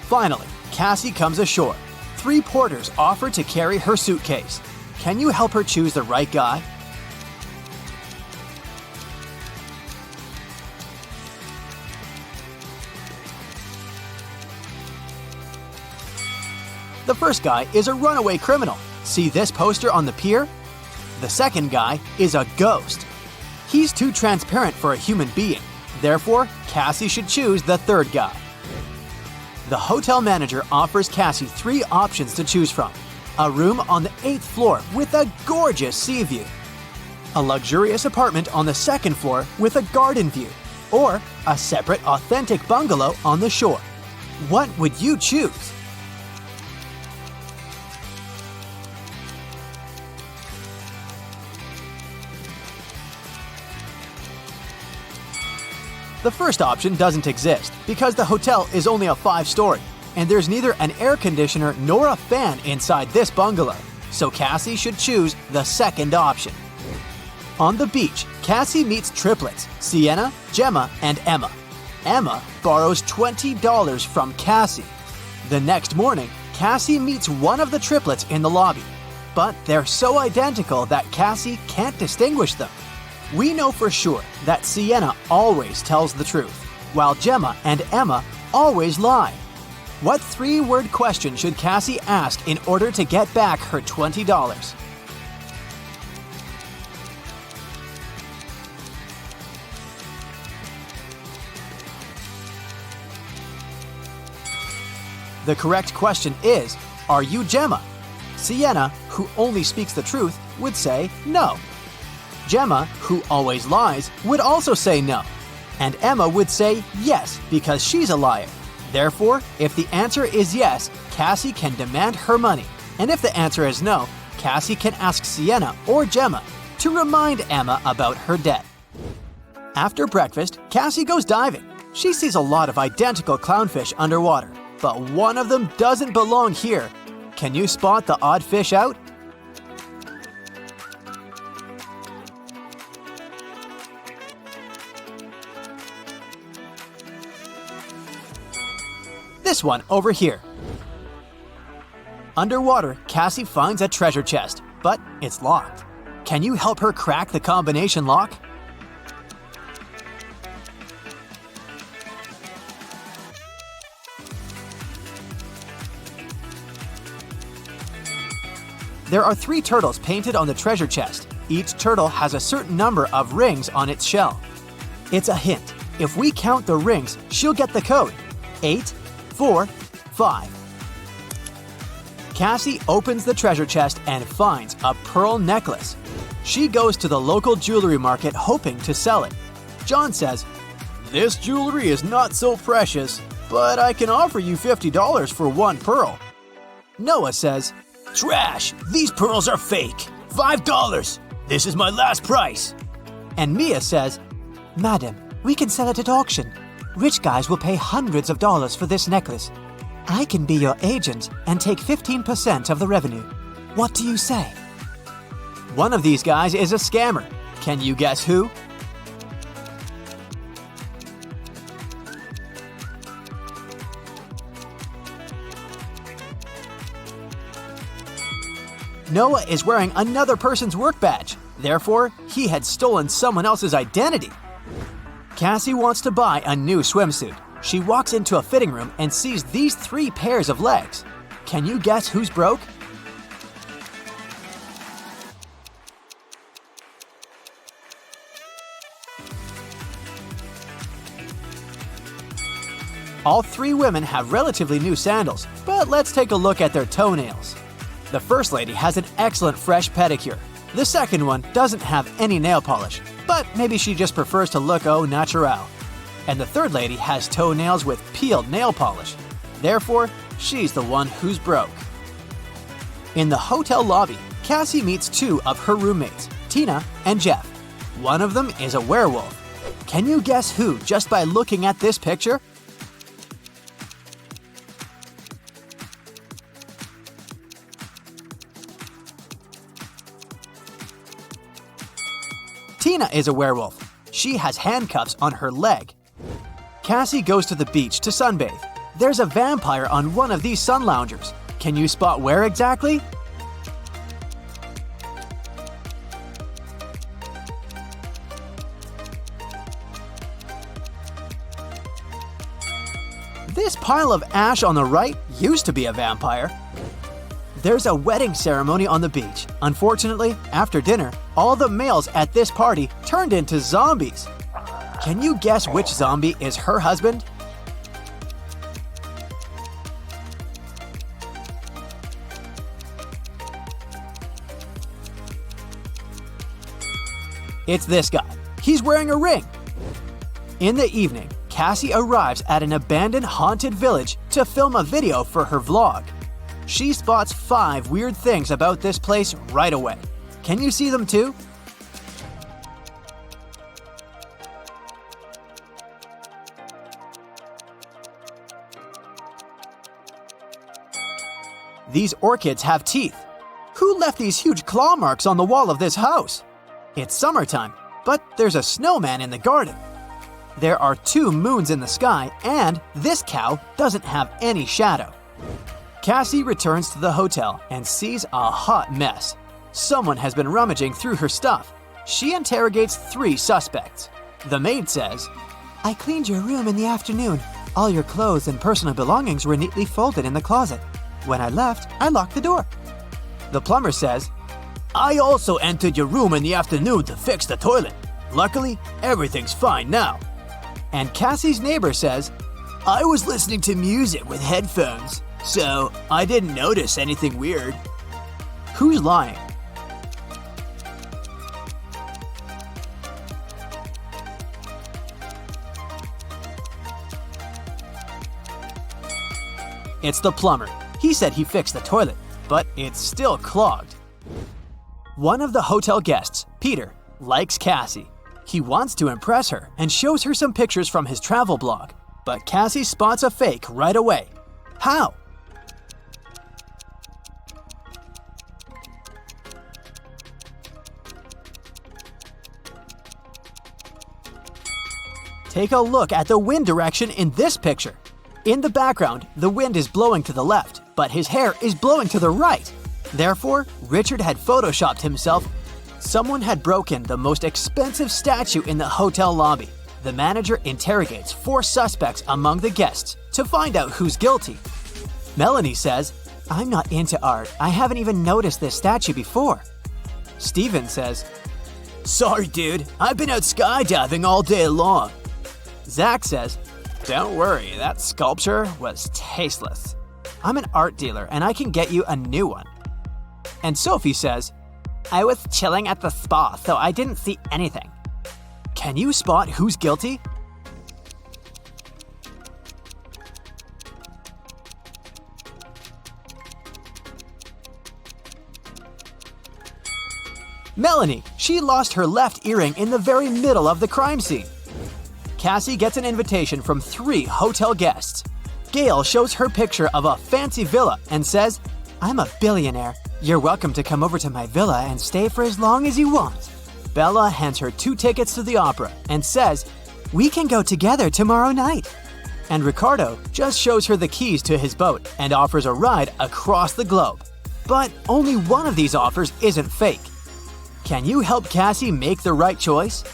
Finally, Cassie comes ashore. 3 porters offer to carry her suitcase. Can you help her choose the right guy? The first guy is a runaway criminal. See this poster on the pier? The second guy is a ghost. He's too transparent for a human being. Therefore, Cassie should choose the third guy. The hotel manager offers Cassie 3 options to choose from. A room on the 8th floor with a gorgeous sea view. A luxurious apartment on the 2nd floor with a garden view. Or a separate authentic bungalow on the shore. What would you choose? The first option doesn't exist because the hotel is only a 5-story, and there's neither an air conditioner nor a fan inside this bungalow, so Cassie should choose the second option. On the beach, Cassie meets triplets, Sienna, Gemma, and Emma. Emma borrows $20 from Cassie. The next morning, Cassie meets one of the triplets in the lobby, but they're so identical that Cassie can't distinguish them. We know for sure that Sienna always tells the truth, while Gemma and Emma always lie. What 3-word question should Cassie ask in order to get back her $20? The correct question is, are you Gemma? Sienna, who only speaks the truth, would say no. Gemma, who always lies, would also say no. And Emma would say yes because she's a liar. Therefore, if the answer is yes, Cassie can demand her money. And if the answer is no, Cassie can ask Sienna or Gemma to remind Emma about her debt. After breakfast, Cassie goes diving. She sees a lot of identical clownfish underwater, but one of them doesn't belong here. Can you spot the odd fish out? This one over here. Underwater, Cassie finds a treasure chest, but it's locked. Can you help her crack the combination lock? There are 3 turtles painted on the treasure chest. Each turtle has a certain number of rings on its shell. It's a hint. If we count the rings, she'll get the code. 8, 4, 5. Cassie opens the treasure chest and finds a pearl necklace. She goes to the local jewelry market hoping to sell it. John says, "This jewelry is not so precious, but I can offer you $50 for 1 pearl." Noah says, "Trash! These pearls are fake! $5! This is my last price!" And Mia says, "Madam, we can sell it at auction. Rich guys will pay hundreds of dollars for this necklace. I can be your agent and take 15% of the revenue. What do you say?" One of these guys is a scammer. Can you guess who? Noah is wearing another person's work badge. Therefore, he had stolen someone else's identity. Cassie wants to buy a new swimsuit. She walks into a fitting room and sees these 3 pairs of legs. Can you guess who's broke? All 3 women have relatively new sandals, but let's take a look at their toenails. The first lady has an excellent fresh pedicure. The second one doesn't have any nail polish, but maybe she just prefers to look au naturel. And the third lady has toenails with peeled nail polish. Therefore, she's the one who's broke. In the hotel lobby, Cassie meets 2 of her roommates, Tina and Jeff. One of them is a werewolf. Can you guess who just by looking at this picture? Tina is a werewolf. She has handcuffs on her leg. Cassie goes to the beach to sunbathe. There's a vampire on one of these sun loungers. Can you spot where exactly? This pile of ash on the right used to be a vampire. There's a wedding ceremony on the beach. Unfortunately, after dinner, all the males at this party turned into zombies. Can you guess which zombie is her husband? It's this guy. He's wearing a ring. In the evening, Cassie arrives at an abandoned haunted village to film a video for her vlog. She spots 5 weird things about this place right away. Can you see them too? These orchids have teeth. Who left these huge claw marks on the wall of this house? It's summertime, but there's a snowman in the garden. There are 2 moons in the sky, and this cow doesn't have any shadow. Cassie returns to the hotel and sees a hot mess. Someone has been rummaging through her stuff. She interrogates 3 suspects. The maid says, "I cleaned your room in the afternoon. All your clothes and personal belongings were neatly folded in the closet. When I left, I locked the door." The plumber says, "I also entered your room in the afternoon to fix the toilet. Luckily, everything's fine now." And Cassie's neighbor says, "I was listening to music with headphones, so I didn't notice anything weird." Who's lying? It's the plumber. He said he fixed the toilet, but it's still clogged. One of the hotel guests, Peter, likes Cassie. He wants to impress her and shows her some pictures from his travel blog, but Cassie spots a fake right away. How? Take a look at the wind direction in this picture. In the background, the wind is blowing to the left, but his hair is blowing to the right. Therefore, Richard had photoshopped himself. Someone had broken the most expensive statue in the hotel lobby. The manager interrogates 4 suspects among the guests to find out who's guilty. Melanie says, "I'm not into art. I haven't even noticed this statue before." Steven says, "Sorry, dude. I've been out skydiving all day long." Zach says, "Don't worry, that sculpture was tasteless. I'm an art dealer and I can get you a new one." And Sophie says, "I was chilling at the spa, so I didn't see anything." Can you spot who's guilty? Melanie, she lost her left earring in the very middle of the crime scene. Cassie gets an invitation from 3 hotel guests. Gail shows her picture of a fancy villa and says, "I'm a billionaire. You're welcome to come over to my villa and stay for as long as you want. Bella hands her 2 tickets to the opera and says, we can go together tomorrow night. And Ricardo just shows her the keys to his boat and offers a ride across the globe. But only one of these offers isn't fake. Can you help Cassie make the right choice?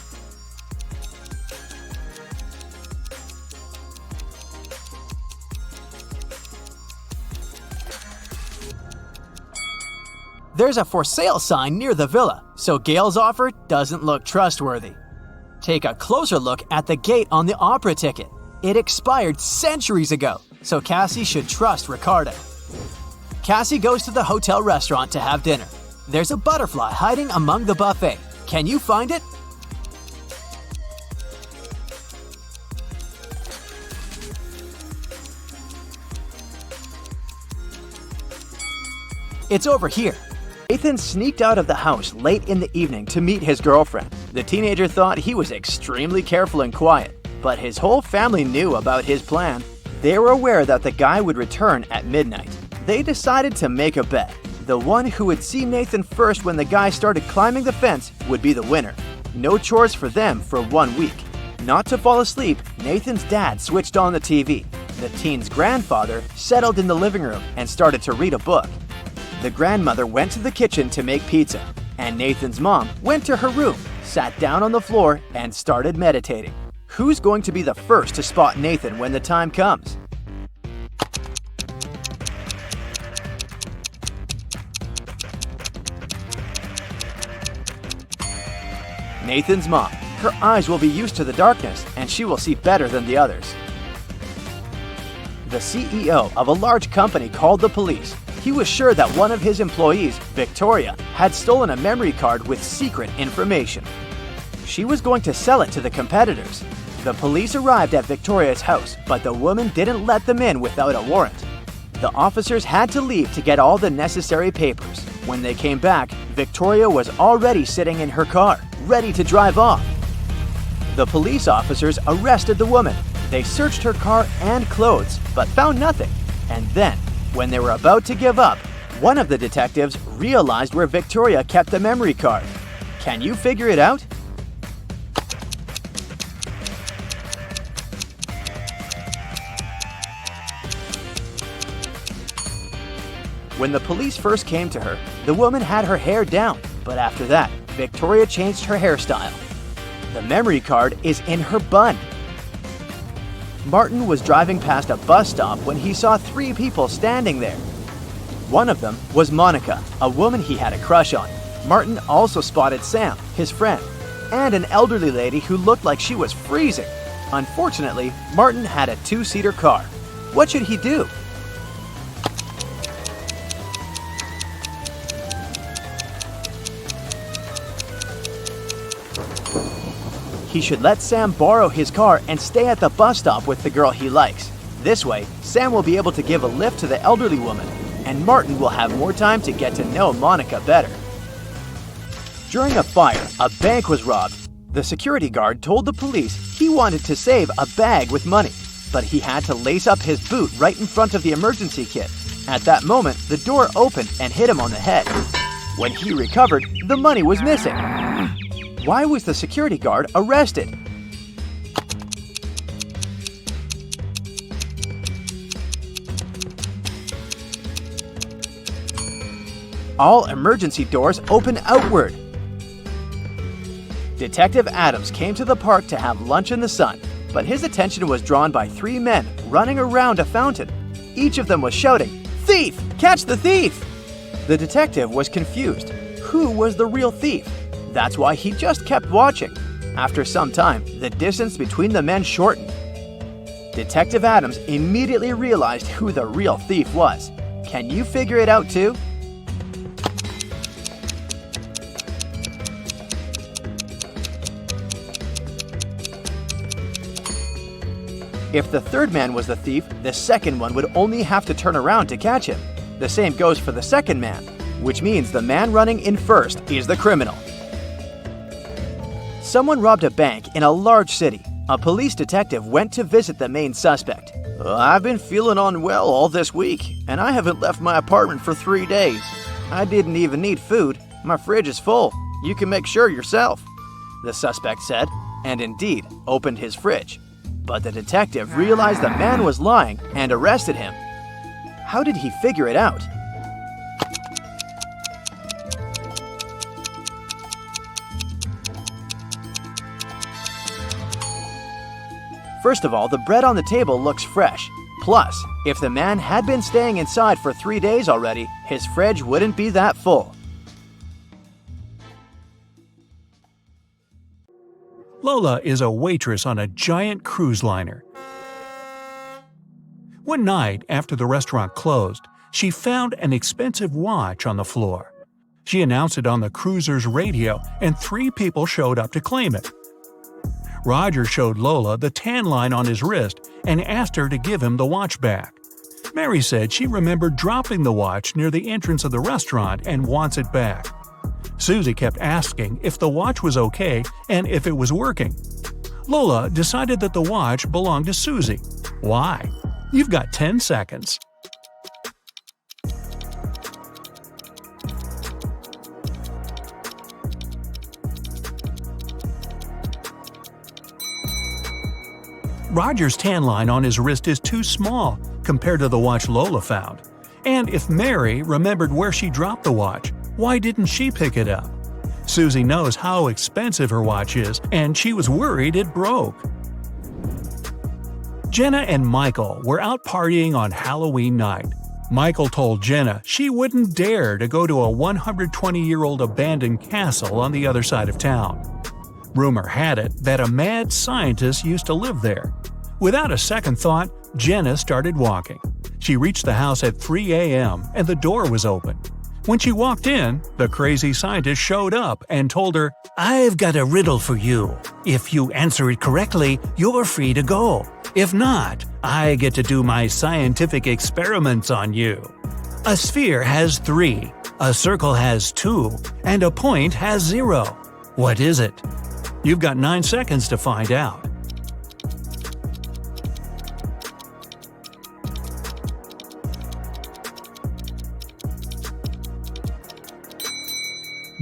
There's a for sale sign near the villa, so Gail's offer doesn't look trustworthy. Take a closer look at the gate on the opera ticket. It expired centuries ago, so Cassie should trust Ricardo. Cassie goes to the hotel restaurant to have dinner. There's a butterfly hiding among the buffet. Can you find it? It's over here. Nathan sneaked out of the house late in the evening to meet his girlfriend. The teenager thought he was extremely careful and quiet, but his whole family knew about his plan. They were aware that the guy would return at midnight. They decided to make a bet. The one who would see Nathan first when the guy started climbing the fence would be the winner. No chores for them for 1 week. Not to fall asleep, Nathan's dad switched on the TV. The teen's grandfather settled in the living room and started to read a book. The grandmother went to the kitchen to make pizza, and Nathan's mom went to her room, sat down on the floor, and started meditating. Who's going to be the first to spot Nathan when the time comes? Nathan's mom. Her eyes will be used to the darkness, and she will see better than the others. The CEO of a large company called the police. He was sure that one of his employees, Victoria, had stolen a memory card with secret information. She was going to sell it to the competitors. The police arrived at Victoria's house, but the woman didn't let them in without a warrant. The officers had to leave to get all the necessary papers. When they came back, Victoria was already sitting in her car, ready to drive off. The police officers arrested the woman. They searched her car and clothes, but found nothing. And then, when they were about to give up, one of the detectives realized where Victoria kept the memory card. Can you figure it out? When the police first came to her, the woman had her hair down, but after that, Victoria changed her hairstyle. The memory card is in her bun. Martin was driving past a bus stop when he saw 3 people standing there. One of them was Monica, a woman he had a crush on. Martin also spotted Sam, his friend, and an elderly lady who looked like she was freezing. Unfortunately, Martin had a 2-seater car. What should he do? He should let Sam borrow his car and stay at the bus stop with the girl he likes. This way, Sam will be able to give a lift to the elderly woman, and Martin will have more time to get to know Monica better. During a fire, a bank was robbed. The security guard told the police he wanted to save a bag with money, but he had to lace up his boot right in front of the emergency kit. At that moment, the door opened and hit him on the head. When he recovered, the money was missing. Why was the security guard arrested? All emergency doors open outward. Detective Adams came to the park to have lunch in the sun, but his attention was drawn by 3 men running around a fountain. Each of them was shouting, "Thief! Catch the thief!" The detective was confused. Who was the real thief? That's why he just kept watching. After some time, the distance between the men shortened. Detective Adams immediately realized who the real thief was. Can you figure it out too? If the third man was the thief, the second one would only have to turn around to catch him. The same goes for the second man, which means the man running in first is the criminal. Someone robbed a bank in a large city. A police detective went to visit the main suspect. "I've been feeling unwell all this week, and I haven't left my apartment for 3 days. I didn't even need food. My fridge is full. You can make sure yourself," the suspect said, and indeed opened his fridge. But the detective realized the man was lying and arrested him. How did he figure it out? First of all, the bread on the table looks fresh. Plus, if the man had been staying inside for 3 days already, his fridge wouldn't be that full. Lola is a waitress on a giant cruise liner. One night, after the restaurant closed, she found an expensive watch on the floor. She announced it on the cruiser's radio, and 3 people showed up to claim it. Roger showed Lola the tan line on his wrist and asked her to give him the watch back. Mary said she remembered dropping the watch near the entrance of the restaurant and wants it back. Susie kept asking if the watch was okay and if it was working. Lola decided that the watch belonged to Susie. Why? You've got 10 seconds. Roger's tan line on his wrist is too small compared to the watch Lola found. And if Mary remembered where she dropped the watch, why didn't she pick it up? Susie knows how expensive her watch is, and she was worried it broke. Jenna and Michael were out partying on Halloween night. Michael told Jenna she wouldn't dare to go to a 120-year-old abandoned castle on the other side of town. Rumor had it that a mad scientist used to live there. Without a second thought, Jenna started walking. She reached the house at 3 a.m. and the door was open. When she walked in, the crazy scientist showed up and told her, "I've got a riddle for you. If you answer it correctly, you're free to go. If not, I get to do my scientific experiments on you. A sphere has 3, a circle has 2, and a point has 0. What is it?" You've got 9 seconds to find out.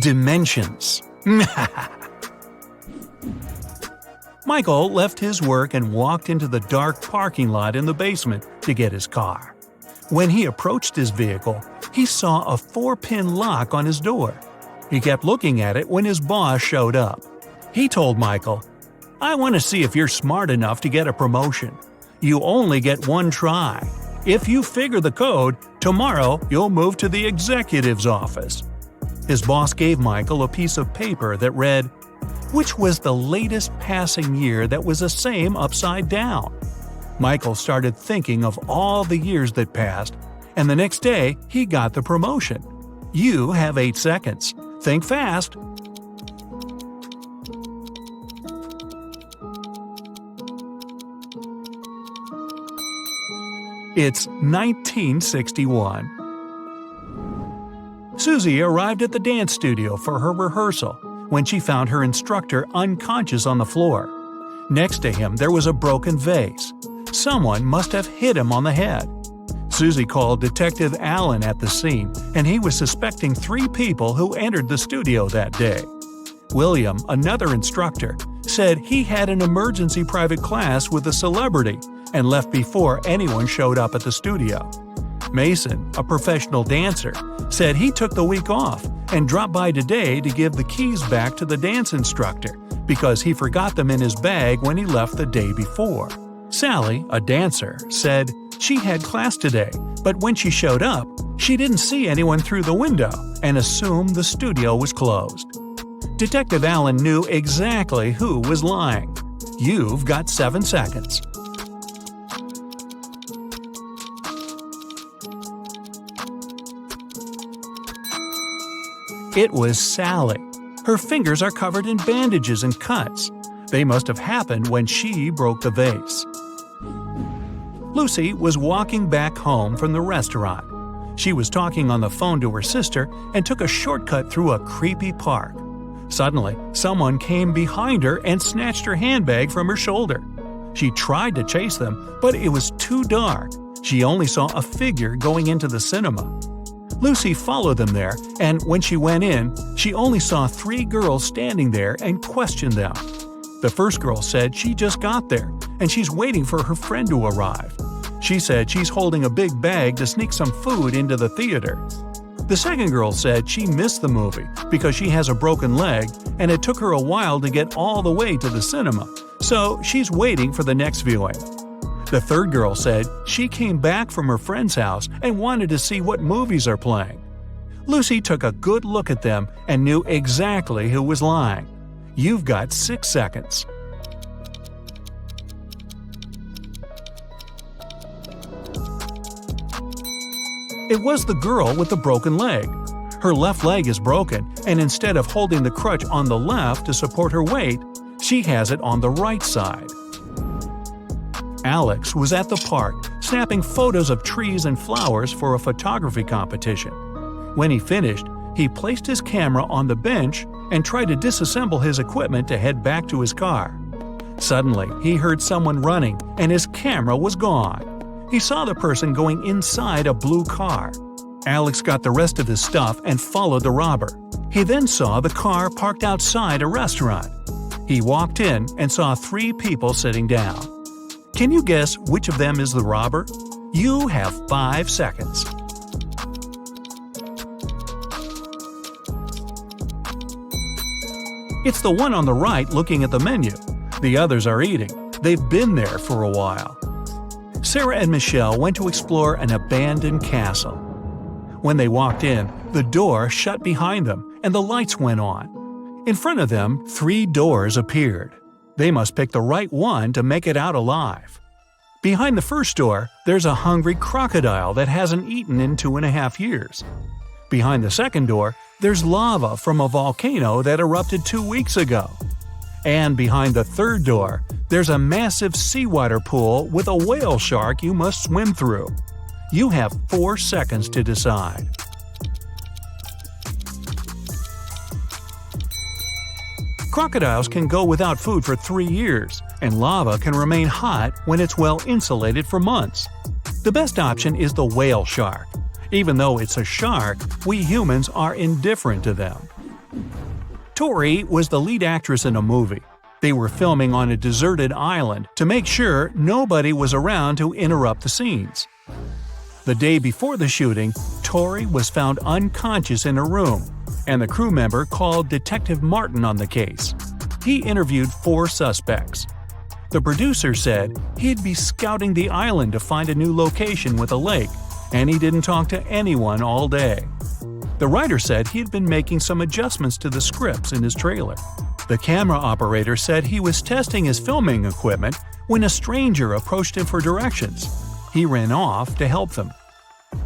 Dimensions. Michael left his work and walked into the dark parking lot in the basement to get his car. When he approached his vehicle, he saw a 4-pin lock on his door. He kept looking at it when his boss showed up. He told Michael, "I want to see if you're smart enough to get a promotion. You only get 1 try. If you figure the code, tomorrow you'll move to the executive's office." His boss gave Michael a piece of paper that read, "Which was the latest passing year that was the same upside down?" Michael started thinking of all the years that passed, and the next day he got the promotion. You have 8 seconds. Think fast. It's 1961. Susie arrived at the dance studio for her rehearsal when she found her instructor unconscious on the floor. Next to him there was a broken vase. Someone must have hit him on the head. Susie called Detective Allen at the scene, and he was suspecting 3 people who entered the studio that day. William, another instructor, said he had an emergency private class with a celebrity and left before anyone showed up at the studio. Mason, a professional dancer, said he took the week off and dropped by today to give the keys back to the dance instructor because he forgot them in his bag when he left the day before. Sally, a dancer, said she had class today, but when she showed up, she didn't see anyone through the window and assumed the studio was closed. Detective Allen knew exactly who was lying. You've got 7 seconds. It was Sally. Her fingers are covered in bandages and cuts. They must have happened when she broke the vase. Lucy was walking back home from the restaurant. She was talking on the phone to her sister and took a shortcut through a creepy park. Suddenly, someone came behind her and snatched her handbag from her shoulder. She tried to chase them, but it was too dark. She only saw a figure going into the cinema. Lucy followed them there, and when she went in, she only saw 3 girls standing there and questioned them. The first girl said she just got there, and she's waiting for her friend to arrive. She said she's holding a big bag to sneak some food into the theater. The second girl said she missed the movie because she has a broken leg and it took her a while to get all the way to the cinema, so she's waiting for the next viewing. The third girl said she came back from her friend's house and wanted to see what movies are playing. Lucy took a good look at them and knew exactly who was lying. You've got 6 seconds. It was the girl with the broken leg. Her left leg is broken, and instead of holding the crutch on the left to support her weight, she has it on the right side. Alex was at the park, snapping photos of trees and flowers for a photography competition. When he finished, he placed his camera on the bench and tried to disassemble his equipment to head back to his car. Suddenly, he heard someone running, and his camera was gone. He saw the person going inside a blue car. Alex got the rest of his stuff and followed the robber. He then saw the car parked outside a restaurant. He walked in and saw 3 people sitting down. Can you guess which of them is the robber? You have 5 seconds. It's the one on the right looking at the menu. The others are eating. They've been there for a while. Sarah and Michelle went to explore an abandoned castle. When they walked in, the door shut behind them and the lights went on. In front of them, 3 doors appeared. They must pick the right one to make it out alive. Behind the first door, there's a hungry crocodile that hasn't eaten in 2.5 years. Behind the second door, there's lava from a volcano that erupted 2 weeks ago. And behind the third door, there's a massive seawater pool with a whale shark you must swim through. You have 4 seconds to decide. Crocodiles can go without food for 3 years, and lava can remain hot when it's well insulated for months. The best option is the whale shark. Even though it's a shark, we humans are indifferent to them. Tori was the lead actress in a movie. They were filming on a deserted island to make sure nobody was around to interrupt the scenes. The day before the shooting, Tori was found unconscious in her room, and the crew member called Detective Martin on the case. He interviewed 4 suspects. The producer said he'd be scouting the island to find a new location with a lake, and he didn't talk to anyone all day. The writer said he'd been making some adjustments to the scripts in his trailer. The camera operator said he was testing his filming equipment when a stranger approached him for directions. He ran off to help them.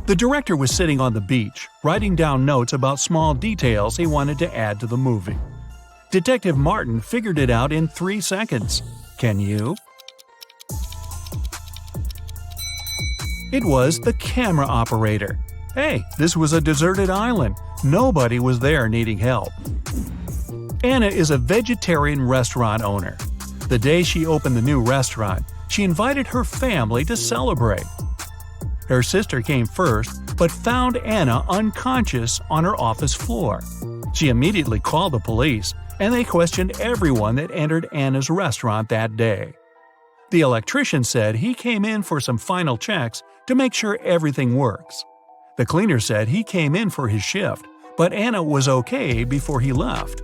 The director was sitting on the beach, writing down notes about small details he wanted to add to the movie. Detective Martin figured it out in 3 seconds. Can you? It was the camera operator. Hey, this was a deserted island. Nobody was there needing help. Anna is a vegetarian restaurant owner. The day she opened the new restaurant, she invited her family to celebrate. Her sister came first, but found Anna unconscious on her office floor. She immediately called the police, and they questioned everyone that entered Anna's restaurant that day. The electrician said he came in for some final checks to make sure everything works. The cleaner said he came in for his shift, but Anna was okay before he left.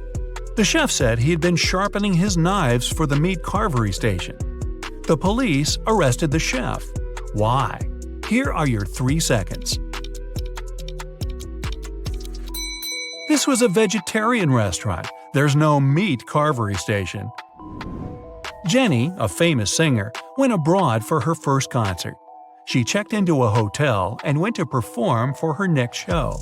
The chef said he had been sharpening his knives for the meat carvery station. The police arrested the chef. Why? Here are your 3 seconds. This was a vegetarian restaurant. There's no meat carvery station. Jenny, a famous singer, went abroad for her first concert. She checked into a hotel and went to perform for her next show.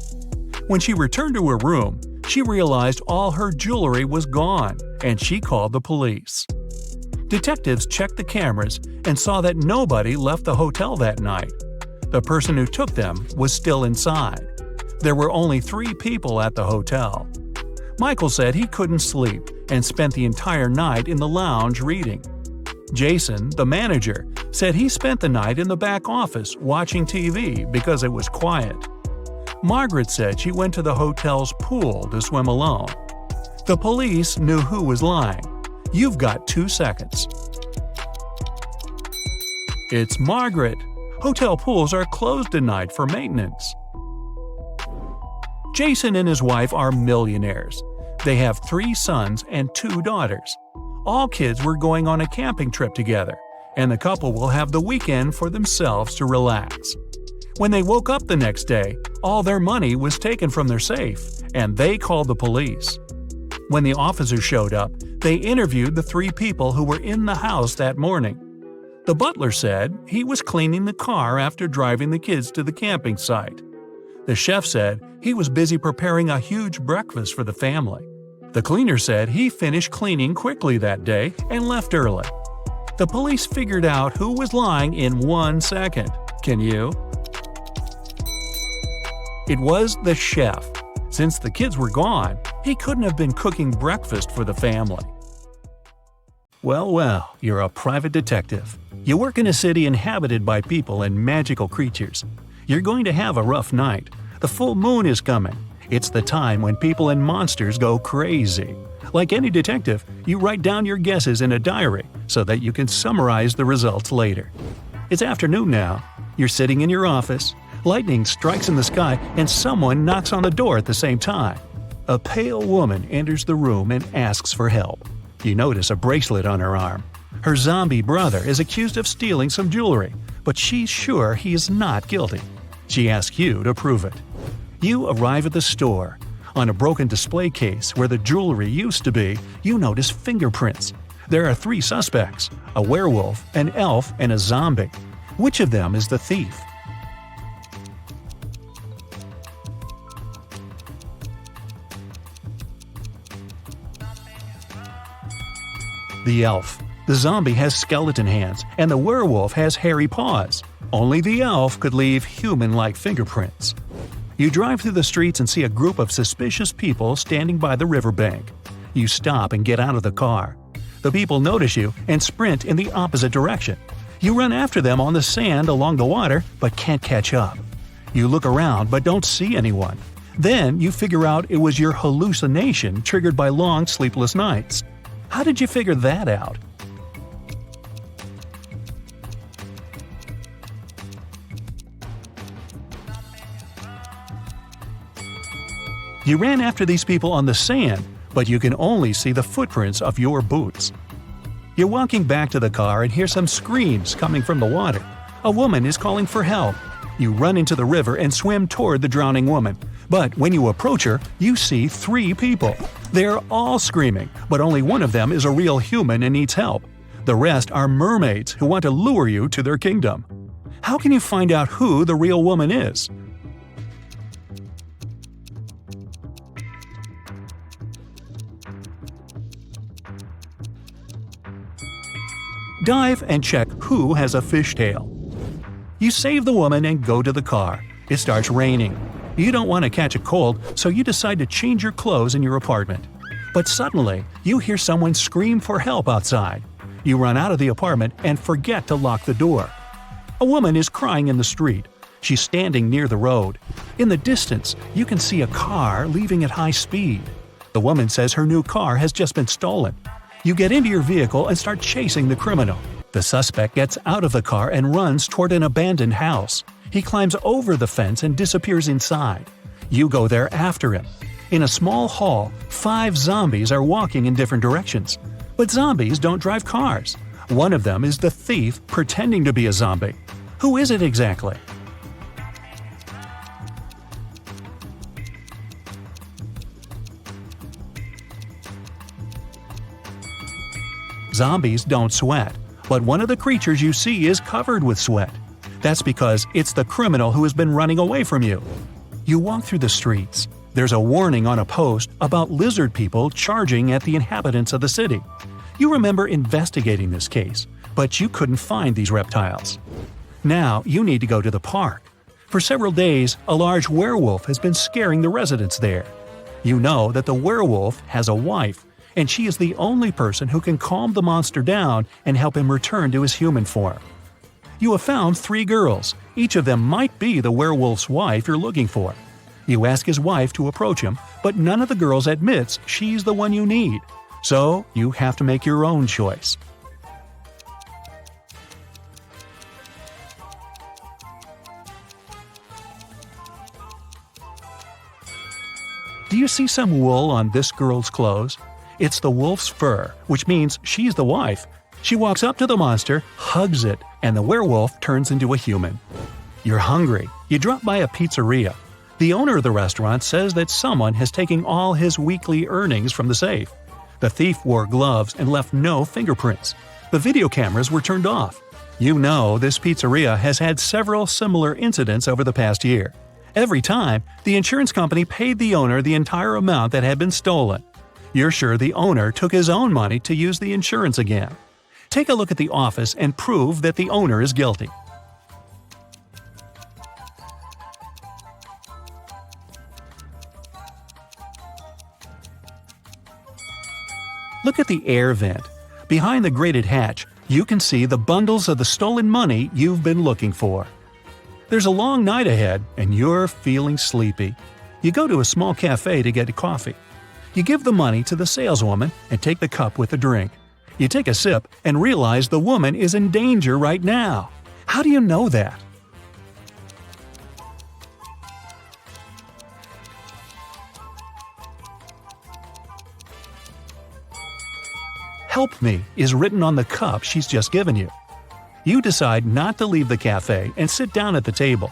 When she returned to her room, she realized all her jewelry was gone, and she called the police. Detectives checked the cameras and saw that nobody left the hotel that night. The person who took them was still inside. There were only 3 people at the hotel. Michael said he couldn't sleep and spent the entire night in the lounge reading. Jason, the manager, said he spent the night in the back office watching TV because it was quiet. Margaret said she went to the hotel's pool to swim alone. The police knew who was lying. You've got 2 seconds. It's Margaret. Hotel pools are closed tonight for maintenance. Jason and his wife are millionaires. They have 3 sons and 2 daughters. All kids were going on a camping trip together, and the couple will have the weekend for themselves to relax. When they woke up the next day, all their money was taken from their safe, and they called the police. When the officers showed up, they interviewed the 3 people who were in the house that morning. The butler said he was cleaning the car after driving the kids to the camping site. The chef said he was busy preparing a huge breakfast for the family. The cleaner said he finished cleaning quickly that day and left early. The police figured out who was lying in 1 second. Can you? It was the chef. Since the kids were gone, he couldn't have been cooking breakfast for the family. Well, you're a private detective. You work in a city inhabited by people and magical creatures. You're going to have a rough night. The full moon is coming. It's the time when people and monsters go crazy. Like any detective, you write down your guesses in a diary so that you can summarize the results later. It's afternoon now. You're sitting in your office. Lightning strikes in the sky and someone knocks on the door at the same time. A pale woman enters the room and asks for help. You notice a bracelet on her arm. Her zombie brother is accused of stealing some jewelry, but she's sure he is not guilty. She asks you to prove it. You arrive at the store. On a broken display case where the jewelry used to be, you notice fingerprints. There are 3 suspects: a werewolf, an elf, and a zombie. Which of them is the thief? The elf. The zombie has skeleton hands, and the werewolf has hairy paws. Only the elf could leave human-like fingerprints. You drive through the streets and see a group of suspicious people standing by the riverbank. You stop and get out of the car. The people notice you and sprint in the opposite direction. You run after them on the sand along the water, but can't catch up. You look around but don't see anyone. Then you figure out it was your hallucination triggered by long sleepless nights. How did you figure that out? You ran after these people on the sand, but you can only see the footprints of your boots. You're walking back to the car and hear some screams coming from the water. A woman is calling for help. You run into the river and swim toward the drowning woman. But when you approach her, you see 3 people. They're all screaming, but only one of them is a real human and needs help. The rest are mermaids who want to lure you to their kingdom. How can you find out who the real woman is? Dive and check who has a fishtail. You save the woman and go to the car. It starts raining. You don't want to catch a cold, so you decide to change your clothes in your apartment. But suddenly, you hear someone scream for help outside. You run out of the apartment and forget to lock the door. A woman is crying in the street. She's standing near the road. In the distance, you can see a car leaving at high speed. The woman says her new car has just been stolen. You get into your vehicle and start chasing the criminal. The suspect gets out of the car and runs toward an abandoned house. He climbs over the fence and disappears inside. You go there after him. In a small hall, 5 zombies are walking in different directions. But zombies don't drive cars. One of them is the thief pretending to be a zombie. Who is it exactly? Zombies don't sweat, but one of the creatures you see is covered with sweat. That's because it's the criminal who has been running away from you. You walk through the streets. There's a warning on a post about lizard people charging at the inhabitants of the city. You remember investigating this case, but you couldn't find these reptiles. Now you need to go to the park. For several days, a large werewolf has been scaring the residents there. You know that the werewolf has a wife, and she is the only person who can calm the monster down and help him return to his human form. You have found 3 girls. Each of them might be the werewolf's wife you're looking for. You ask his wife to approach him, but none of the girls admits she's the one you need. So you have to make your own choice. Do you see some wool on this girl's clothes? It's the wolf's fur, which means she's the wife. She walks up to the monster, hugs it, and the werewolf turns into a human. You're hungry. You drop by a pizzeria. The owner of the restaurant says that someone has taken all his weekly earnings from the safe. The thief wore gloves and left no fingerprints. The video cameras were turned off. You know this pizzeria has had several similar incidents over the past year. Every time, the insurance company paid the owner the entire amount that had been stolen. You're sure the owner took his own money to use the insurance again. Take a look at the office and prove that the owner is guilty. Look at the air vent. Behind the grated hatch, you can see the bundles of the stolen money you've been looking for. There's a long night ahead, and you're feeling sleepy. You go to a small cafe to get a coffee. You give the money to the saleswoman and take the cup with the drink. You take a sip and realize the woman is in danger right now. How do you know that? "Help me" is written on the cup she's just given you. You decide not to leave the cafe and sit down at the table.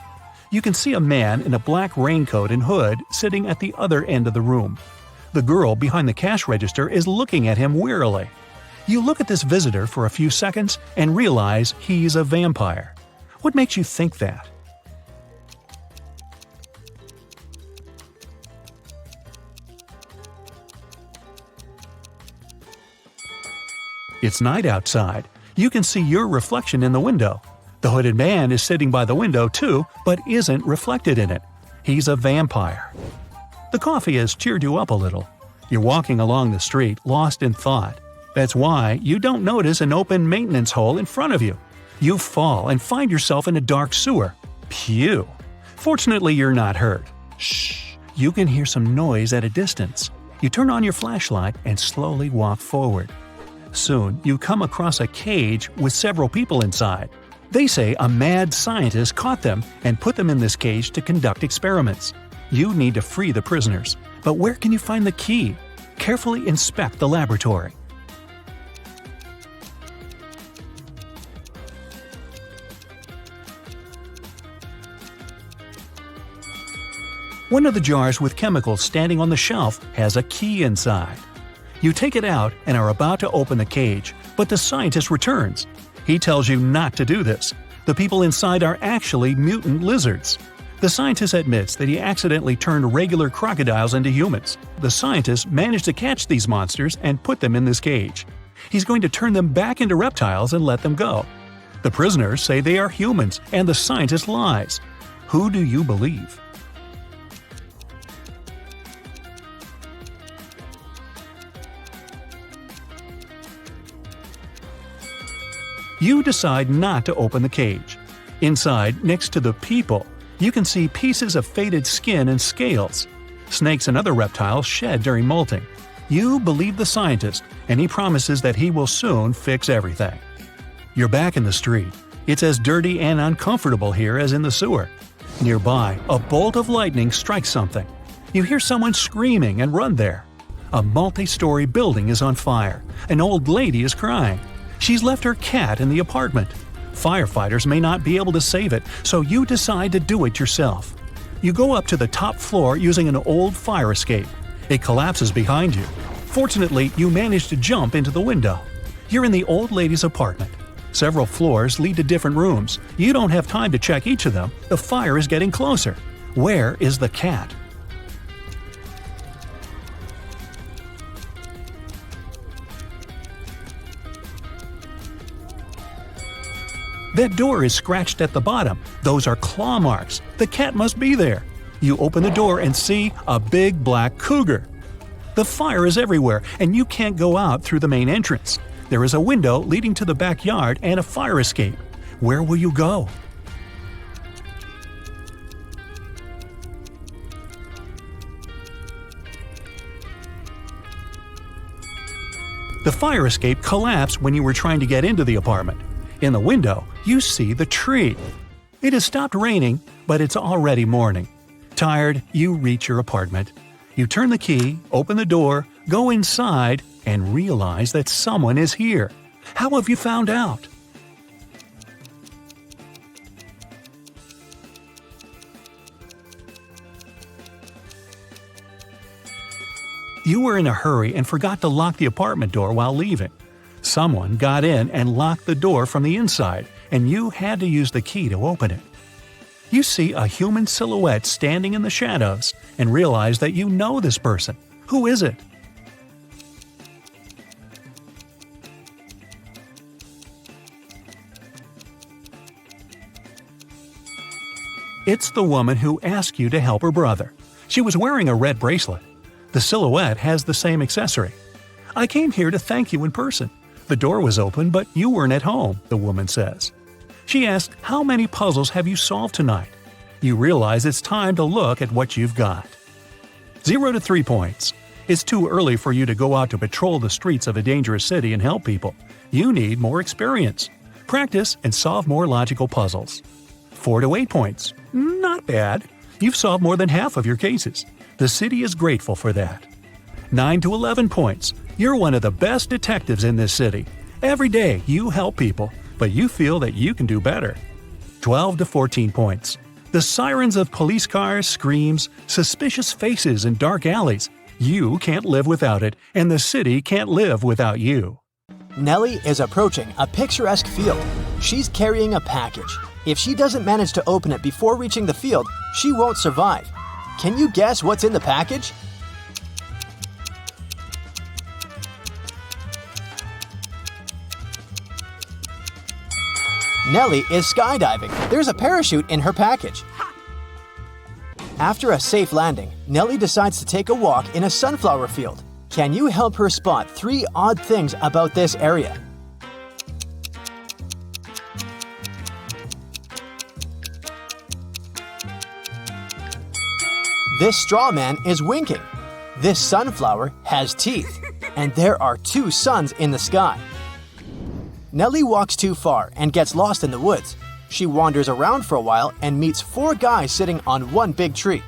You can see a man in a black raincoat and hood sitting at the other end of the room. The girl behind the cash register is looking at him wearily. You look at this visitor for a few seconds and realize he's a vampire. What makes you think that? It's night outside. You can see your reflection in the window. The hooded man is sitting by the window too, but isn't reflected in it. He's a vampire. The coffee has cheered you up a little. You're walking along the street, lost in thought. That's why you don't notice an open maintenance hole in front of you. You fall and find yourself in a dark sewer. Phew! Fortunately, you're not hurt. Shh! You can hear some noise at a distance. You turn on your flashlight and slowly walk forward. Soon, you come across a cage with several people inside. They say a mad scientist caught them and put them in this cage to conduct experiments. You need to free the prisoners. But where can you find the key? Carefully inspect the laboratory. One of the jars with chemicals standing on the shelf has a key inside. You take it out and are about to open the cage, but the scientist returns. He tells you not to do this. The people inside are actually mutant lizards. The scientist admits that he accidentally turned regular crocodiles into humans. The scientist managed to catch these monsters and put them in this cage. He's going to turn them back into reptiles and let them go. The prisoners say they are humans, and the scientist lies. Who do you believe? You decide not to open the cage. Inside, next to the people, you can see pieces of faded skin and scales. Snakes and other reptiles shed during molting. You believe the scientist, and he promises that he will soon fix everything. You're back in the street. It's as dirty and uncomfortable here as in the sewer. Nearby, a bolt of lightning strikes something. You hear someone screaming and run there. A multi-story building is on fire. An old lady is crying. She's left her cat in the apartment. Firefighters may not be able to save it, so you decide to do it yourself. You go up to the top floor using an old fire escape. It collapses behind you. Fortunately, you manage to jump into the window. You're in the old lady's apartment. Several floors lead to different rooms. You don't have time to check each of them. The fire is getting closer. Where is the cat? That door is scratched at the bottom. Those are claw marks. The cat must be there. You open the door and see a big black cougar. The fire is everywhere, and you can't go out through the main entrance. There is a window leading to the backyard and a fire escape. Where will you go? The fire escape collapsed when you were trying to get into the apartment. In the window, you see the tree. It has stopped raining, but it's already morning. Tired, you reach your apartment. You turn the key, open the door, go inside, and realize that someone is here. How have you found out? You were in a hurry and forgot to lock the apartment door while leaving. Someone got in and locked the door from the inside, and you had to use the key to open it. You see a human silhouette standing in the shadows and realize that you know this person. Who is it? It's the woman who asked you to help her brother. She was wearing a red bracelet. The silhouette has the same accessory. I came here to thank you in person. The door was open, but you weren't at home, the woman says. She asked, how many puzzles have you solved tonight? You realize it's time to look at what you've got. 0 to 3 points. It's too early for you to go out to patrol the streets of a dangerous city and help people. You need more experience. Practice and solve more logical puzzles. 4 to 8 points. Not bad. You've solved more than half of your cases. The city is grateful for that. 9 to 11 points. You're one of the best detectives in this city. Every day you help people, but you feel that you can do better. 12 to 14 points. The sirens of police cars, screams, suspicious faces in dark alleys. You can't live without it, and the city can't live without you. Nellie is approaching a picturesque field. She's carrying a package. If she doesn't manage to open it before reaching the field, she won't survive. Can you guess what's in the package? Nellie is skydiving. There's a parachute in her package. After a safe landing, Nellie decides to take a walk in a sunflower field. Can you help her spot 3 odd things about this area? This straw man is winking. This sunflower has teeth, and there are 2 suns in the sky. Nellie walks too far and gets lost in the woods. She wanders around for a while and meets 4 guys sitting on one big tree.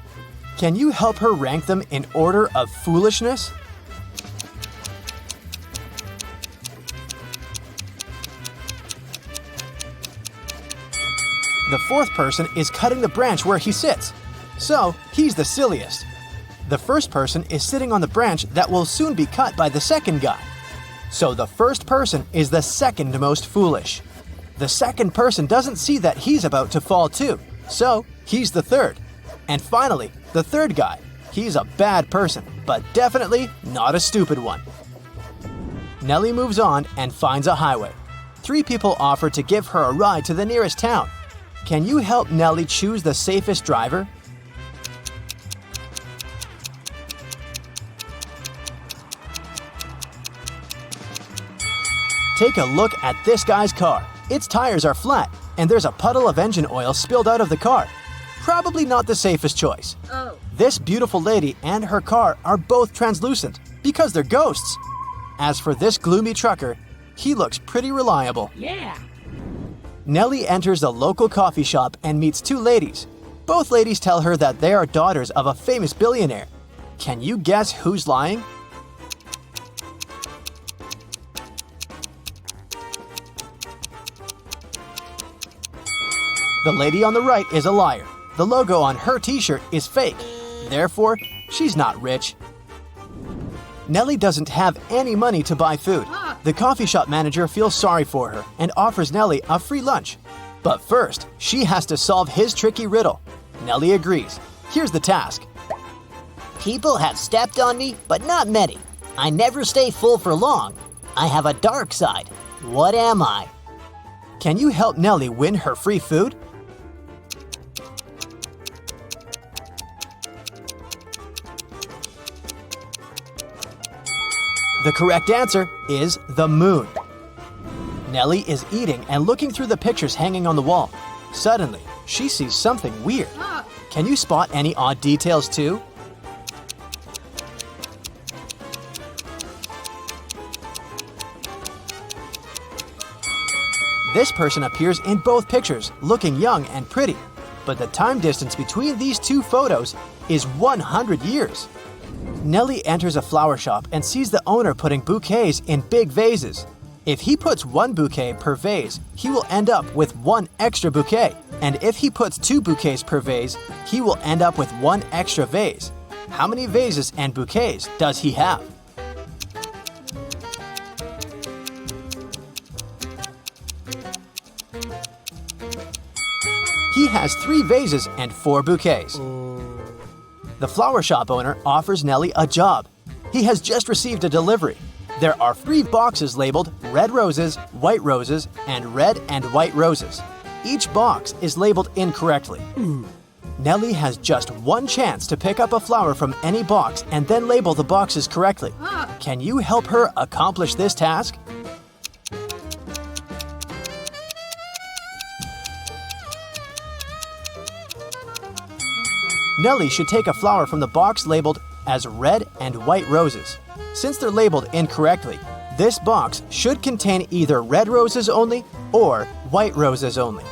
Can you help her rank them in order of foolishness? The 4th person is cutting the branch where he sits. So, he's the silliest. The first person is sitting on the branch that will soon be cut by the second guy. So the first person is the second most foolish. The second person doesn't see that he's about to fall too, so he's the third. And finally, the third guy. He's a bad person, but definitely not a stupid one. Nellie moves on and finds a highway. 3 people offer to give her a ride to the nearest town. Can you help Nellie choose the safest driver? Take a look at this guy's car. Its tires are flat, and there's a puddle of engine oil spilled out of the car. Probably not the safest choice. This beautiful lady and her car are both translucent, because they're ghosts. As for this gloomy trucker, he looks pretty reliable. Yeah. Nellie enters a local coffee shop and meets 2 ladies. Both ladies tell her that they are daughters of a famous billionaire. Can you guess who's lying? The lady on the right is a liar. The logo on her t-shirt is fake. Therefore, she's not rich. Nellie doesn't have any money to buy food. The coffee shop manager feels sorry for her and offers Nellie a free lunch. But first, she has to solve his tricky riddle. Nellie agrees. Here's the task. People have stepped on me, but not many. I never stay full for long. I have a dark side. What am I? Can you help Nellie win her free food? The correct answer is the moon. Nellie is eating and looking through the pictures hanging on the wall. Suddenly, she sees something weird. Can you spot any odd details too? This person appears in both pictures, looking young and pretty, but the time distance between these two photos is 100 years. Nellie enters a flower shop and sees the owner putting bouquets in big vases. If he puts one bouquet per vase, he will end up with one extra bouquet. And if he puts two bouquets per vase, he will end up with one extra vase. How many vases and bouquets does he have? He has 3 vases and 4 bouquets. The flower shop owner offers Nellie a job. He has just received a delivery. There are 3 boxes labeled red roses, white roses, and red and white roses. Each box is labeled incorrectly. Nellie has just one chance to pick up a flower from any box and then label the boxes correctly. Can you help her accomplish this task? Nellie should take a flower from the box labeled as red and white roses. Since they're labeled incorrectly, this box should contain either red roses only or white roses only.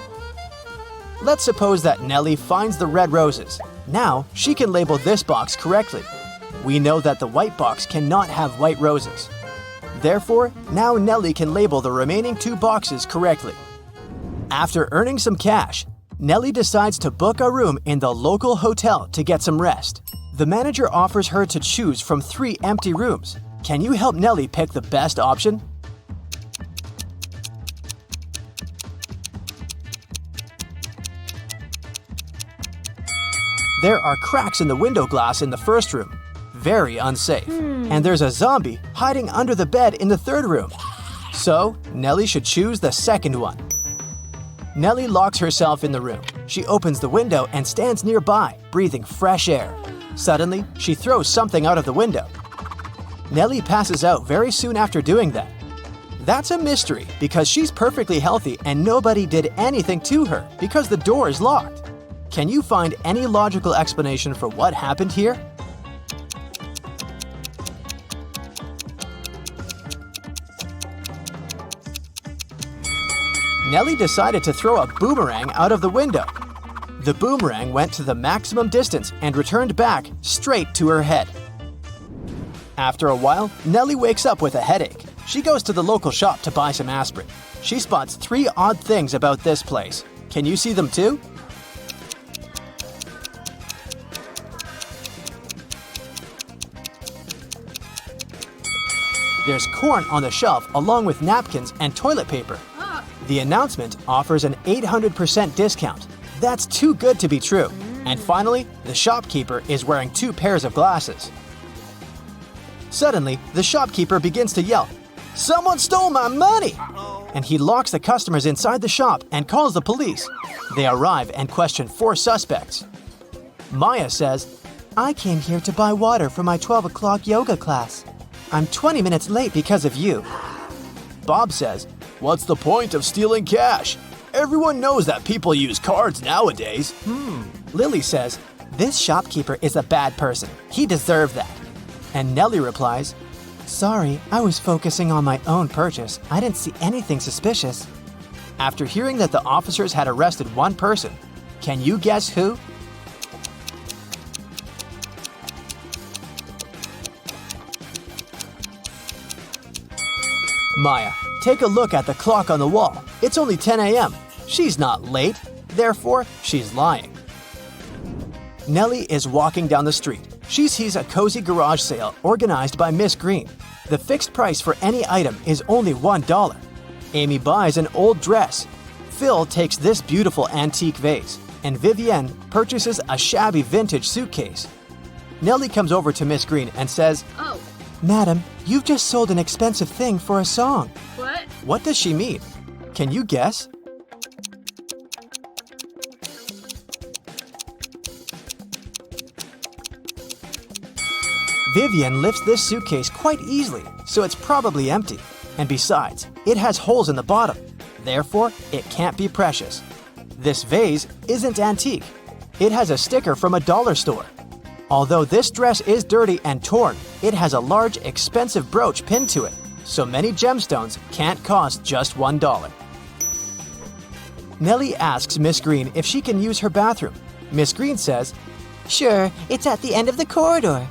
Let's suppose that Nellie finds the red roses. Now she can label this box correctly. We know that the white box cannot have white roses. Therefore, now Nellie can label the remaining 2 boxes correctly. After earning some cash, Nellie decides to book a room in the local hotel to get some rest. The manager offers her to choose from 3 empty rooms. Can you help Nellie pick the best option? There are cracks in the window glass in the first room. Very unsafe. And there's a zombie hiding under the bed in the third room. So, Nellie should choose the second one. Nellie locks herself in the room. She opens the window and stands nearby, breathing fresh air. Suddenly, she throws something out of the window. Nellie passes out very soon after doing that. That's a mystery because she's perfectly healthy and nobody did anything to her because the door is locked. Can you find any logical explanation for what happened here? Nellie decided to throw a boomerang out of the window. The boomerang went to the maximum distance and returned back straight to her head. After a while, Nellie wakes up with a headache. She goes to the local shop to buy some aspirin. She spots 3 odd things about this place. Can you see them too? There's corn on the shelf along with napkins and toilet paper. The announcement offers an 800% discount. That's too good to be true. And finally, the shopkeeper is wearing 2 pairs of glasses. Suddenly, the shopkeeper begins to yell, "Someone stole my money!" And he locks the customers inside the shop and calls the police. They arrive and question 4 suspects. Maya says, "I came here to buy water for my 12 o'clock yoga class. I'm 20 minutes late because of you." Bob says, "What's the point of stealing cash? Everyone knows that people use cards nowadays." Lily says, "This shopkeeper is a bad person. He deserved that." And Nellie replies, "Sorry, I was focusing on my own purchase. I didn't see anything suspicious." After hearing that the officers had arrested one person, can you guess who? Maya, take a look at the clock on the wall. It's only 10 a.m. She's not late, therefore she's lying. Nellie is walking down the street. She sees a cozy garage sale organized by Miss Green. The fixed price for any item is only $1. Amy buys an old dress. Phil takes this beautiful antique vase, and Vivienne purchases a shabby vintage suitcase. Nellie comes over to Miss Green and says, "Oh, "Madam, you've just sold an expensive thing for a song." what? What does she mean? Can you guess? Vivienne lifts this suitcase quite easily, so it's probably empty. And besides, it has holes in the bottom. Therefore, it can't be precious. This vase isn't antique. It has a sticker from a dollar store. Although this dress is dirty and torn, it has a large, expensive brooch pinned to it, so many gemstones can't cost just $1. Nellie asks Miss Green if she can use her bathroom. Miss Green says, Sure, it's at the end of the corridor.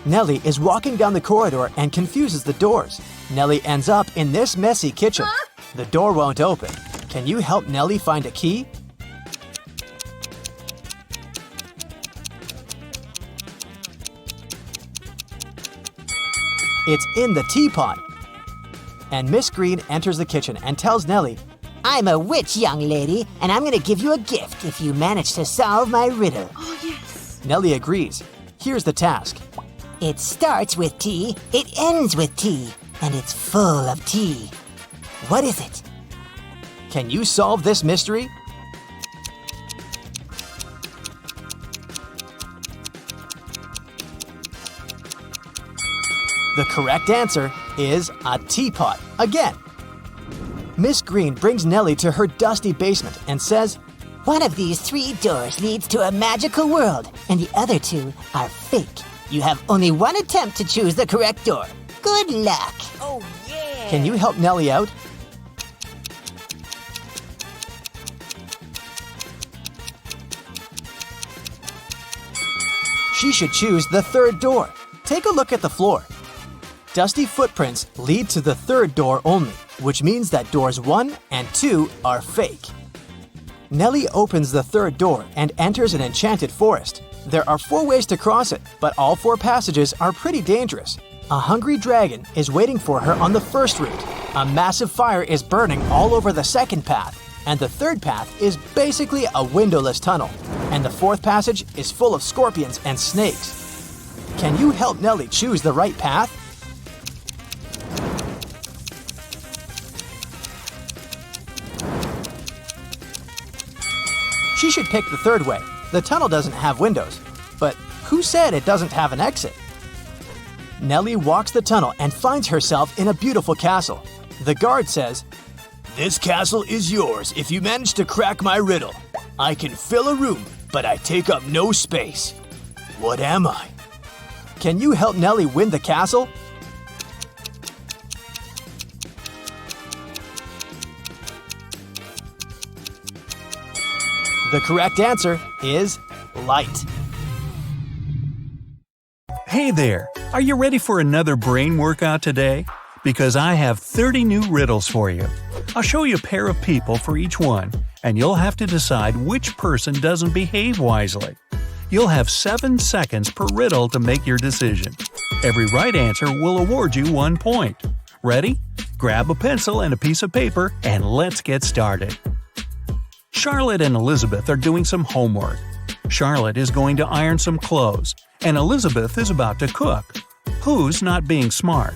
Nellie is walking down the corridor and confuses the doors. Nellie ends up in this messy kitchen. The door won't open. Can you help Nellie find a key? It's in the teapot. And Miss Green enters the kitchen and tells Nellie, I'm a witch, young lady, and I'm gonna give you a gift if you manage to solve my riddle. Oh, yes. Nellie agrees. Here's the task. It starts with T, it ends with T, and it's full of tea. What is it? Can you solve this mystery? The correct answer is a teapot again. Miss Green brings Nellie to her dusty basement and says, One of these 3 doors leads to a magical world, and the other 2 are fake. You have only one attempt to choose the correct door. Good luck. Oh, yeah. Can you help Nellie out? She should choose the 3rd door. Take a look at the floor. Dusty footprints lead to the 3rd door only, which means that doors 1 and 2 are fake. Nellie opens the 3rd door and enters an enchanted forest. There are 4 ways to cross it, but all 4 passages are pretty dangerous. A hungry dragon is waiting for her on the first route. A massive fire is burning all over the second path. And the 3rd path is basically a windowless tunnel. And the 4th passage is full of scorpions and snakes. Can you help Nellie choose the right path? She should pick the 3rd way. The tunnel doesn't have windows. But who said it doesn't have an exit? Nellie walks the tunnel and finds herself in a beautiful castle. The guard says, "This castle is yours if you manage to crack my riddle. I can fill a room, but I take up no space. What am I?" Can you help Nellie win the castle? The correct answer is light. Hey there! Are you ready for another brain workout today? Because I have 30 new riddles for you. I'll show you a pair of people for each one, and you'll have to decide which person doesn't behave wisely. You'll have 7 seconds per riddle to make your decision. Every right answer will award you 1 point. Ready? Grab a pencil and a piece of paper, and let's get started. Charlotte and Elizabeth are doing some homework. Charlotte is going to iron some clothes, and Elizabeth is about to cook. Who's not being smart?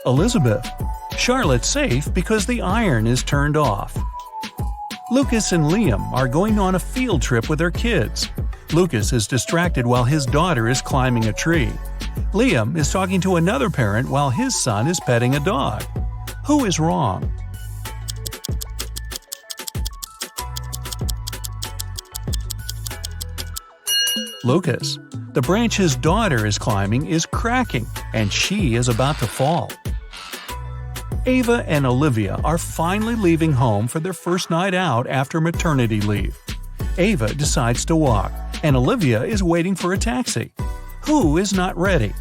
Elizabeth. Charlotte's safe because the iron is turned off. Lucas and Liam are going on a field trip with their kids. Lucas is distracted while his daughter is climbing a tree. Liam is talking to another parent while his son is petting a dog. Who is wrong? Lucas. The branch his daughter is climbing is cracking, and she is about to fall. Ava and Olivia are finally leaving home for their first night out after maternity leave. Ava decides to walk, and Olivia is waiting for a taxi. Who is not ready?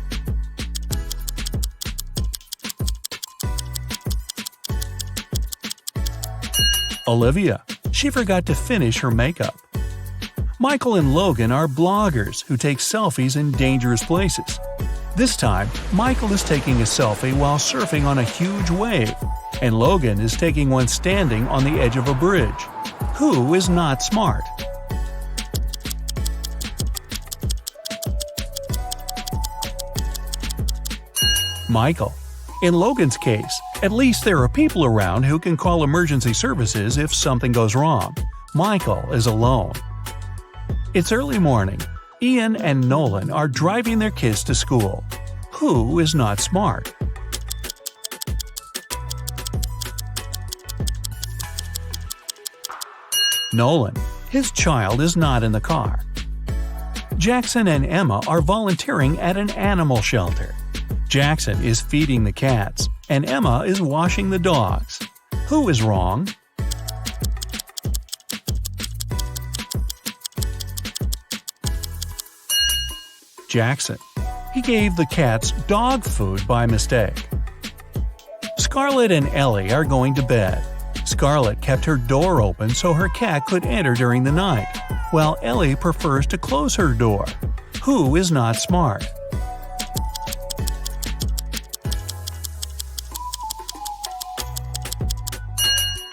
Olivia. She forgot to finish her makeup. Michael and Logan are bloggers who take selfies in dangerous places. This time, Michael is taking a selfie while surfing on a huge wave, and Logan is taking one standing on the edge of a bridge. Who is not smart? Michael. In Logan's case, at least there are people around who can call emergency services if something goes wrong. Michael is alone. It's early morning. Ian and Nolan are driving their kids to school. Who is not smart? Nolan. His child is not in the car. Jackson and Emma are volunteering at an animal shelter. Jackson is feeding the cats, and Emma is washing the dogs. Who is wrong? Jackson. He gave the cats dog food by mistake. Scarlett and Ellie are going to bed. Scarlett kept her door open so her cat could enter during the night, while Ellie prefers to close her door. Who is not smart?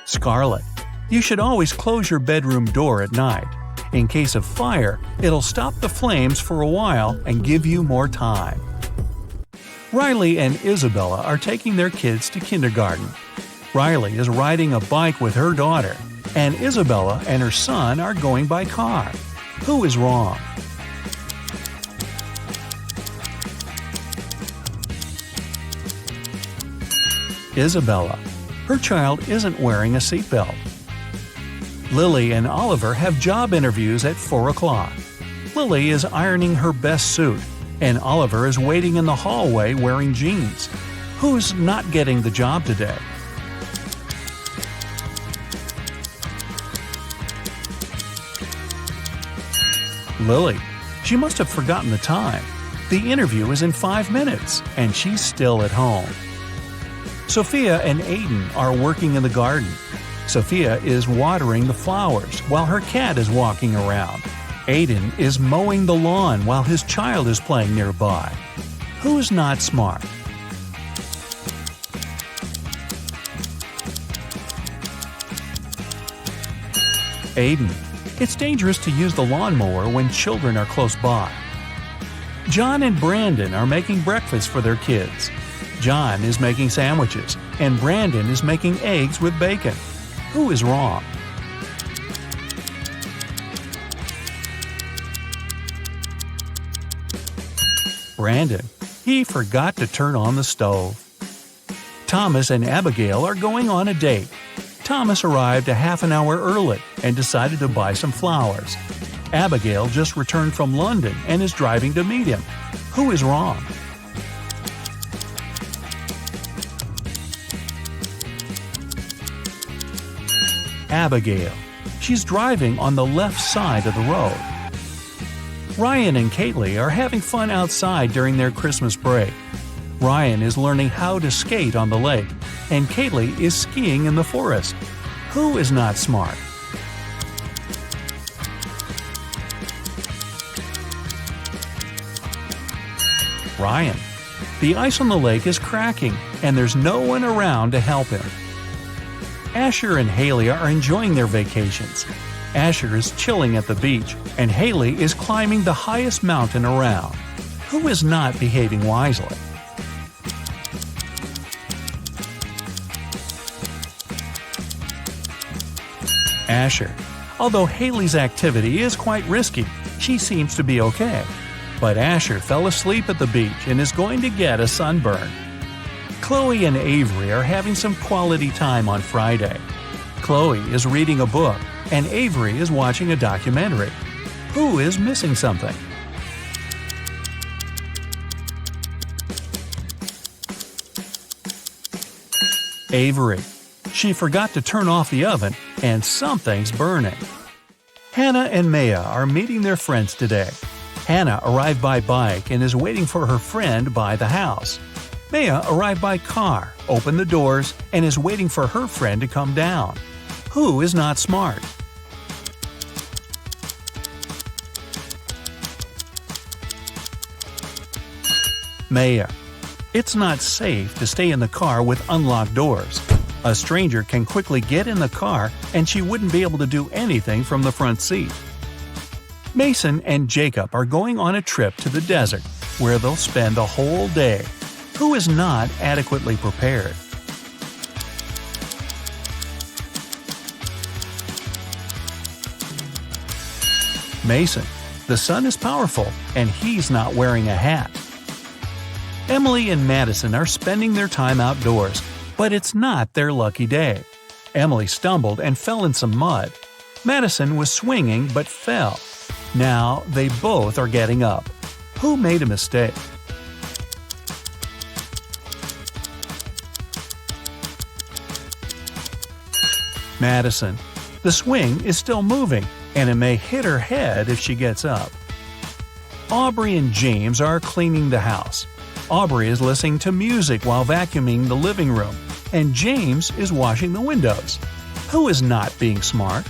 Scarlett. You should always close your bedroom door at night. In case of fire, it'll stop the flames for a while and give you more time. Riley and Isabella are taking their kids to kindergarten. Riley is riding a bike with her daughter, and Isabella and her son are going by car. Who is wrong? Isabella. Her child isn't wearing a seatbelt. Lily and Oliver have job interviews at 4 o'clock. Lily is ironing her best suit, and Oliver is waiting in the hallway wearing jeans. Who's not getting the job today? Lily. She must have forgotten the time. The interview is in 5 minutes, and she's still at home. Sophia and Aiden are working in the garden. Sophia is watering the flowers while her cat is walking around. Aiden is mowing the lawn while his child is playing nearby. Who's not smart? Aiden. It's dangerous to use the lawnmower when children are close by. John and Brandon are making breakfast for their kids. John is making sandwiches, and Brandon is making eggs with bacon. Who is wrong? Brandon. He forgot to turn on the stove. Thomas and Abigail are going on a date. Thomas arrived a half an hour early and decided to buy some flowers. Abigail just returned from London and is driving to meet him. Who is wrong? Abigail. She's driving on the left side of the road. Ryan and Kaylee are having fun outside during their Christmas break. Ryan is learning how to skate on the lake, and Kaylee is skiing in the forest. Who is not smart? Ryan. The ice on the lake is cracking, and there's no one around to help him. Asher and Haley are enjoying their vacations. Asher is chilling at the beach, and Haley is climbing the highest mountain around. Who is not behaving wisely? Asher. Although Haley's activity is quite risky, she seems to be okay. But Asher fell asleep at the beach and is going to get a sunburn. Chloe and Avery are having some quality time on Friday. Chloe is reading a book, and Avery is watching a documentary. Who is missing something? Avery. She forgot to turn off the oven, and something's burning. Hannah and Maya are meeting their friends today. Hannah arrived by bike and is waiting for her friend by the house. Maya arrived by car, opened the doors, and is waiting for her friend to come down. Who is not smart? Maya. It's not safe to stay in the car with unlocked doors. A stranger can quickly get in the car and she wouldn't be able to do anything from the front seat. Mason and Jacob are going on a trip to the desert, where they'll spend the whole day. Who is not adequately prepared? Mason. The sun is powerful, and he's not wearing a hat. Emily and Madison are spending their time outdoors, but it's not their lucky day. Emily stumbled and fell in some mud. Madison was swinging but fell. Now they both are getting up. Who made a mistake? Madison. The swing is still moving, and it may hit her head if she gets up. Aubrey and James are cleaning the house. Aubrey is listening to music while vacuuming the living room, and James is washing the windows. Who is not being smart?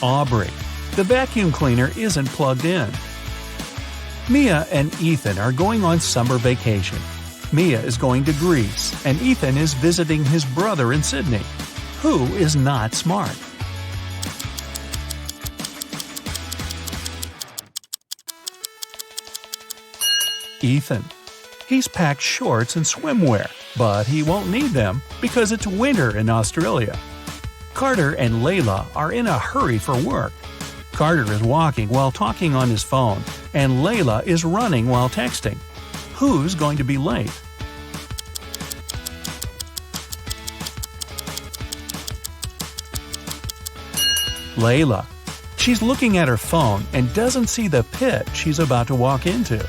Aubrey. The vacuum cleaner isn't plugged in. Mia and Ethan are going on summer vacation. Mia is going to Greece, and Ethan is visiting his brother in Sydney. Who is not smart? Ethan. He's packed shorts and swimwear, but he won't need them because it's winter in Australia. Carter and Layla are in a hurry for work. Carter is walking while talking on his phone, and Layla is running while texting. Who's going to be late? Layla. She's looking at her phone and doesn't see the pit she's about to walk into.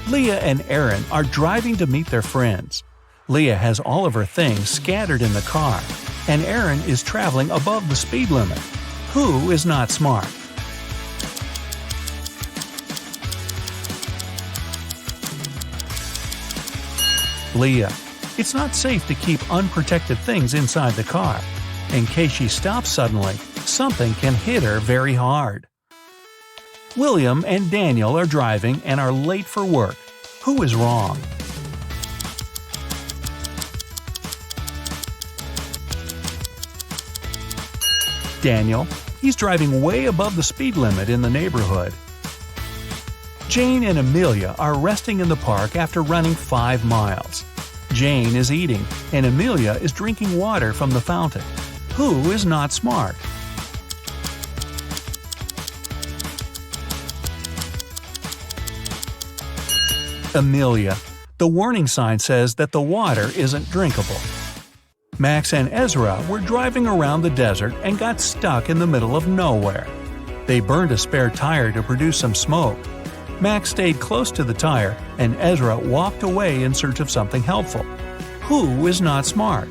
Leah and Aaron are driving to meet their friends. Leah has all of her things scattered in the car, and Aaron is traveling above the speed limit. Who is not smart? Leah. It's not safe to keep unprotected things inside the car. In case she stops suddenly, something can hit her very hard. William and Daniel are driving and are late for work. Who is wrong? Daniel. He's driving way above the speed limit in the neighborhood. Jane and Amelia are resting in the park after running 5 miles. Jane is eating, and Amelia is drinking water from the fountain. Who is not smart? Amelia. The warning sign says that the water isn't drinkable. Max and Ezra were driving around the desert and got stuck in the middle of nowhere. They burned a spare tire to produce some smoke. Max stayed close to the tire, and Ezra walked away in search of something helpful. Who is not smart?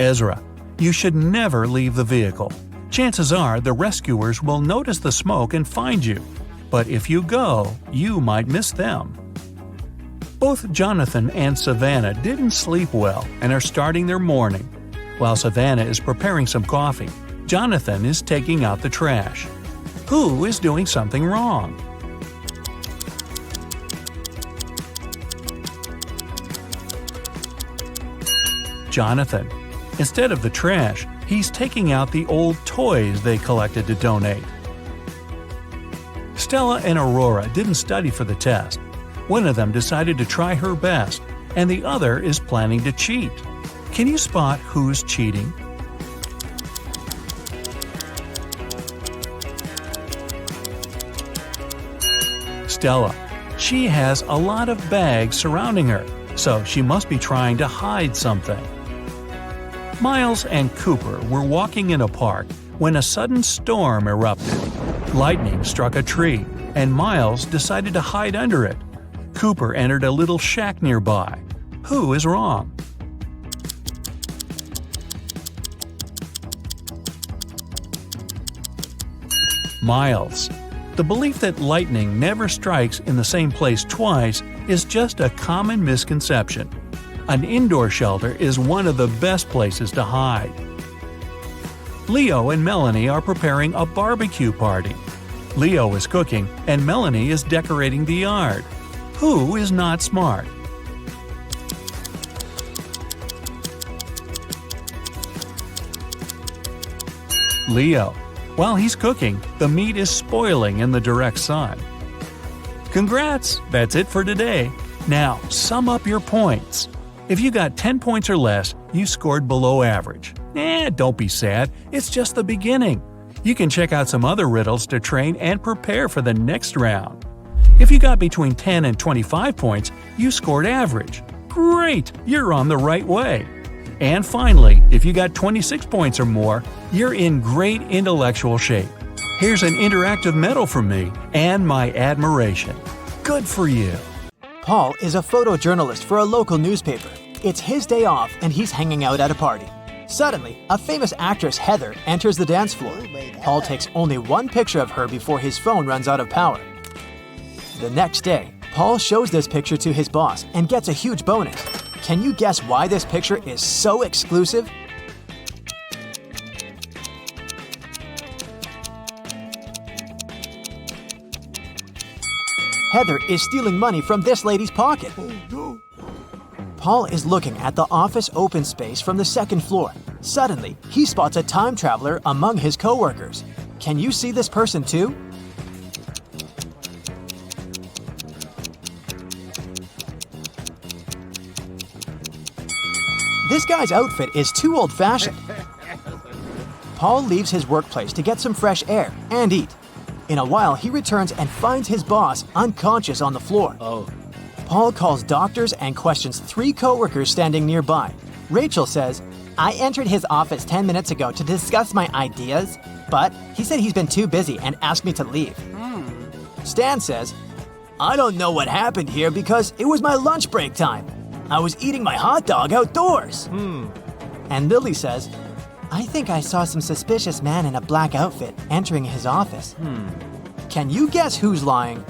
Ezra. You should never leave the vehicle. Chances are the rescuers will notice the smoke and find you. But if you go, you might miss them. Both Jonathan and Savannah didn't sleep well and are starting their morning. While Savannah is preparing some coffee, Jonathan is taking out the trash. Who is doing something wrong? Jonathan. Instead of the trash, he's taking out the old toys they collected to donate. Stella and Aurora didn't study for the test. One of them decided to try her best, and the other is planning to cheat. Can you spot who's cheating? Stella. She has a lot of bags surrounding her, so she must be trying to hide something. Miles and Cooper were walking in a park when a sudden storm erupted. Lightning struck a tree, and Miles decided to hide under it. Cooper entered a little shack nearby. Who is wrong? Miles. The belief that lightning never strikes in the same place twice is just a common misconception. An indoor shelter is one of the best places to hide. Leo and Melanie are preparing a barbecue party. Leo is cooking, and Melanie is decorating the yard. Who is not smart? Leo. While he's cooking, the meat is spoiling in the direct sun. Congrats! That's it for today. Now, sum up your points. If you got 10 points or less, you scored below average. Don't be sad, it's just the beginning. You can check out some other riddles to train and prepare for the next round. If you got between 10 and 25 points, you scored average. Great! You're on the right way. And finally, if you got 26 points or more, you're in great intellectual shape. Here's an interactive medal from me and my admiration. Good for you. Paul is a photojournalist for a local newspaper. It's his day off and he's hanging out at a party. Suddenly, a famous actress, Heather, enters the dance floor. Paul takes only one picture of her before his phone runs out of power. The next day, Paul shows this picture to his boss and gets a huge bonus. Can you guess why this picture is so exclusive? Heather is stealing money from this lady's pocket. Paul is looking at the office open space from the second floor. Suddenly, he spots a time traveler among his coworkers. Can you see this person too? This guy's outfit is too old-fashioned. Paul leaves his workplace to get some fresh air and eat. In a while, he returns and finds his boss unconscious on the floor. Paul calls doctors and questions 3 coworkers standing nearby. Rachel says, "I entered his office 10 minutes ago to discuss my ideas, but he said he's been too busy and asked me to leave." Stan says, "I don't know what happened here because it was my lunch break time. I was eating my hot dog outdoors." And Lily says, "I think I saw some suspicious man in a black outfit entering his office." Can you guess who's lying?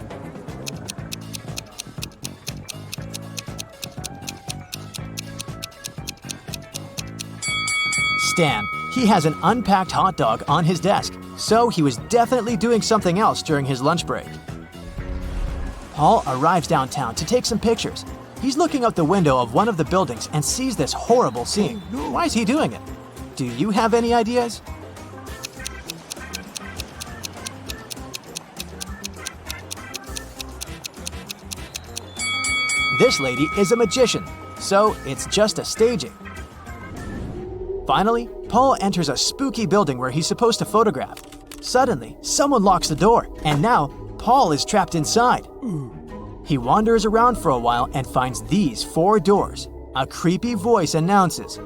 Stan. He has an unpacked hot dog on his desk, so he was definitely doing something else during his lunch break. Paul arrives downtown to take some pictures. He's looking out the window of one of the buildings and sees this horrible scene. Why is he doing it? Do you have any ideas? This lady is a magician, so it's just a staging. Finally, Paul enters a spooky building where he's supposed to photograph. Suddenly, someone locks the door, and now Paul is trapped inside. He wanders around for a while and finds these 4 doors. A creepy voice announces,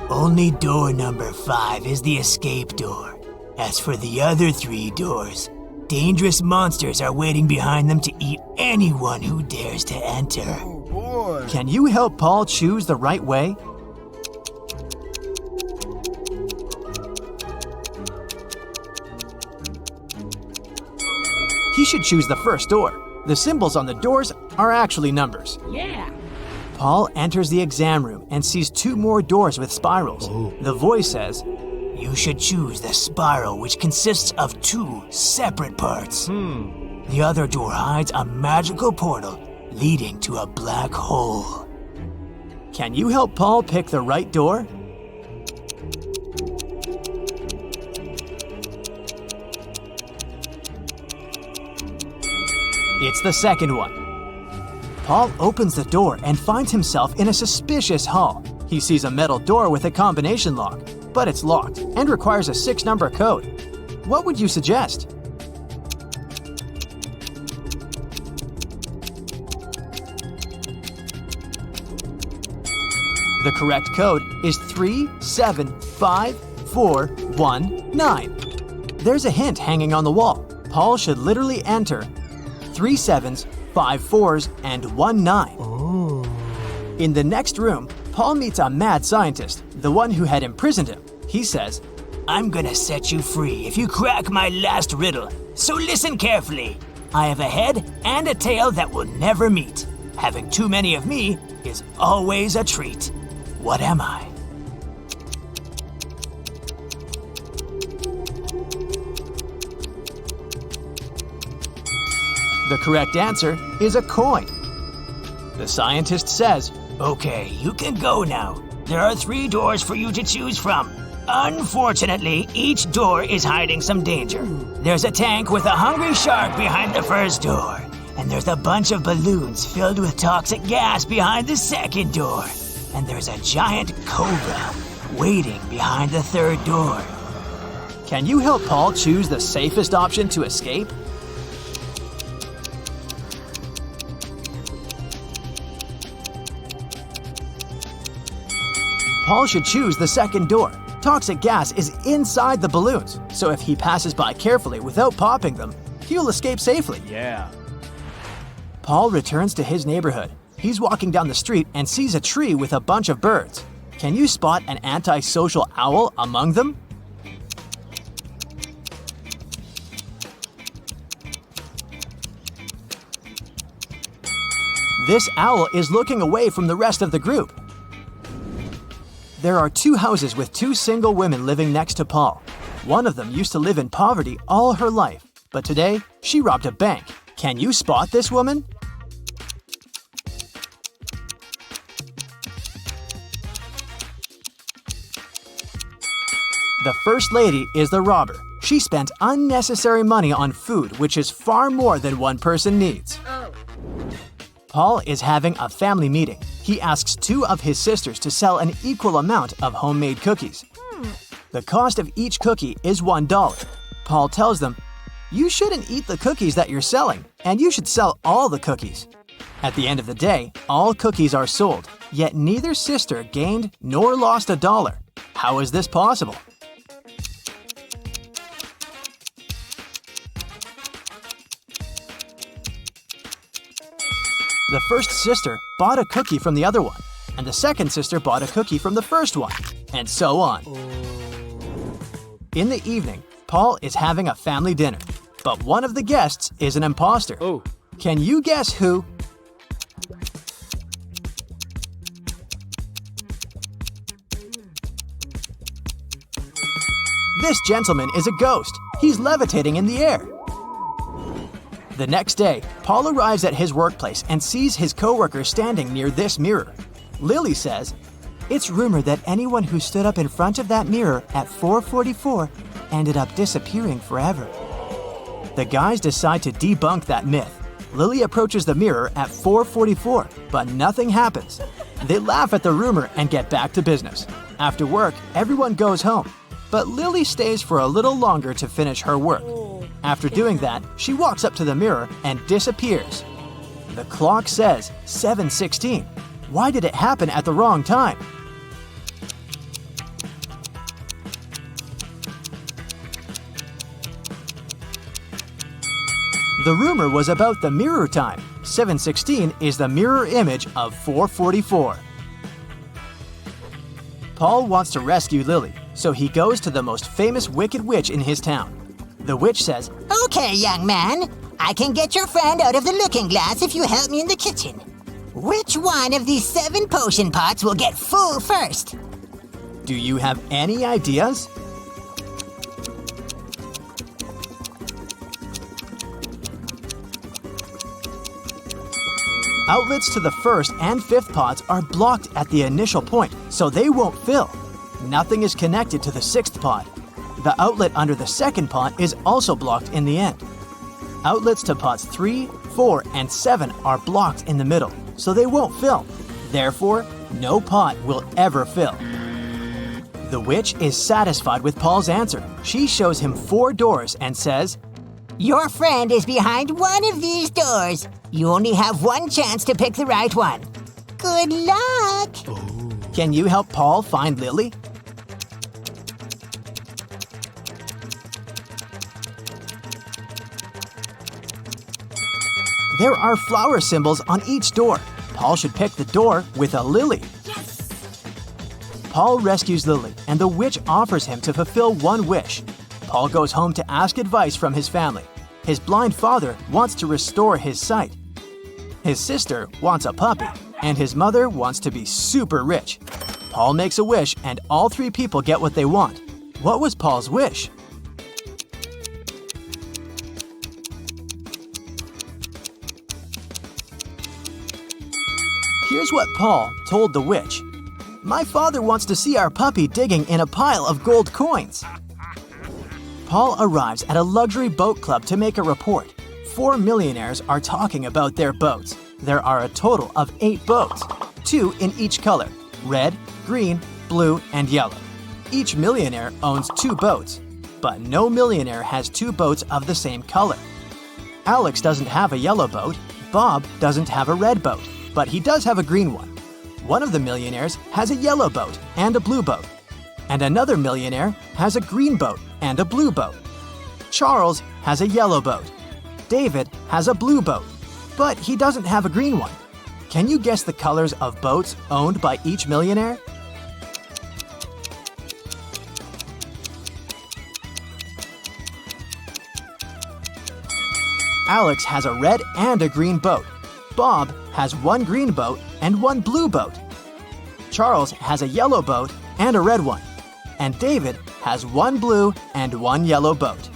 Only door number 5 is the escape door. As for the other 3 doors, dangerous monsters are waiting behind them to eat anyone who dares to enter. "Can you help Paul choose the right way?" He should choose the first door. The symbols on the doors are actually numbers. Yeah. Paul enters the exam room and sees 2 more doors with spirals. The voice says, You should choose the spiral, which consists of 2 separate parts. The other door hides a magical portal leading to a black hole. "Can you help Paul pick the right door?" It's the second one. Paul opens the door and finds himself in a suspicious hall. He sees a metal door with a combination lock, but it's locked and requires a 6-number code. What would you suggest? The correct code is 375419. There's a hint hanging on the wall. Paul should literally enter 3 7s, 5 4s, and 1 9. In the next room, Paul meets a mad scientist, the one who had imprisoned him. He says, I'm gonna set you free if you crack my last riddle. So listen carefully. I have a head and a tail that will never meet. Having too many of me is always a treat. What am I? the correct answer is a coin. The scientist says, Okay, you can go now. There are 3 doors for you to choose from. Unfortunately, each door is hiding some danger. There's a tank with a hungry shark behind the first door. And there's a bunch of balloons filled with toxic gas behind the second door. And there's a giant cobra waiting behind the third door. Can you help Paul choose the safest option to escape? Paul should choose the second door. Toxic gas is inside the balloons, so if he passes by carefully without popping them, he'll escape safely. Yeah. Paul returns to his neighborhood. He's walking down the street and sees a tree with a bunch of birds. Can you spot an antisocial owl among them? This owl is looking away from the rest of the group. There are 2 houses with 2 single women living next to Paul. One of them used to live in poverty all her life, but today she robbed a bank. Can you spot this woman? The first lady is the robber. She spent unnecessary money on food, which is far more than one person needs. Paul is having a family meeting. He asks 2 of his sisters to sell an equal amount of homemade cookies. The cost of each cookie is $1. Paul tells them, "You shouldn't eat the cookies that you're selling, and you should sell all the cookies." At the end of the day, all cookies are sold, yet neither sister gained nor lost $1. How is this possible? The first sister bought a cookie from the other one, and the second sister bought a cookie from the first one, and so on. In the evening, Paul is having a family dinner, but one of the guests is an imposter. Oh. Can you guess who? This gentleman is a ghost. He's levitating in the air. The next day, Paul arrives at his workplace and sees his coworker standing near this mirror. Lily says, "It's rumored that anyone who stood up in front of that mirror at 4:44 ended up disappearing forever." The guys decide to debunk that myth. Lily approaches the mirror at 4:44, but nothing happens. They laugh at the rumor and get back to business. After work, everyone goes home, but Lily stays for a little longer to finish her work. After doing that, she walks up to the mirror and disappears. The clock says 7:16. Why did it happen at the wrong time? The rumor was about the mirror time. 7:16 is the mirror image of 4:44. Paul wants to rescue Lily, so he goes to the most famous wicked witch in his town. The witch says, Okay, young man. I can get your friend out of the looking glass if you help me in the kitchen. Which one of these 7 potion pots will get full first? "Do you have any ideas?" Outlets to the first and fifth pots are blocked at the initial point, so they won't fill. Nothing is connected to the sixth pot. The outlet under the second pot is also blocked in the end. Outlets to pots 3, 4, and 7 are blocked in the middle, so they won't fill. Therefore, no pot will ever fill. The witch is satisfied with Paul's answer. She shows him 4 doors and says, Your friend is behind one of these doors. You only have one chance to pick the right one. Good luck! "Can you help Paul find Lily?" There are flower symbols on each door. Paul should pick the door with a lily. Paul rescues Lily, and the witch offers him to fulfill one wish. Paul goes home to ask advice from his family. His blind father wants to restore his sight. His sister wants a puppy, and his mother wants to be super rich. Paul makes a wish, and all 3 people get what they want. What was Paul's wish? Here's what Paul told the witch. "My father wants to see our puppy digging in a pile of gold coins." Paul arrives at a luxury boat club to make a report. 4 millionaires are talking about their boats. There are a total of 8 boats, 2 in each color, red, green, blue, and yellow. Each millionaire owns 2 boats, but no millionaire has 2 boats of the same color. Alex doesn't have a yellow boat, Bob doesn't have a red boat, but he does have a green one. One of the millionaires has a yellow boat and a blue boat. And another millionaire has a green boat and a blue boat. Charles has a yellow boat. David has a blue boat, but he doesn't have a green one. Can you guess the colors of boats owned by each millionaire? Alex has a red and a green boat. Bob has one green boat and one blue boat. Charles has a yellow boat and a red one. And David has one blue and one yellow boat.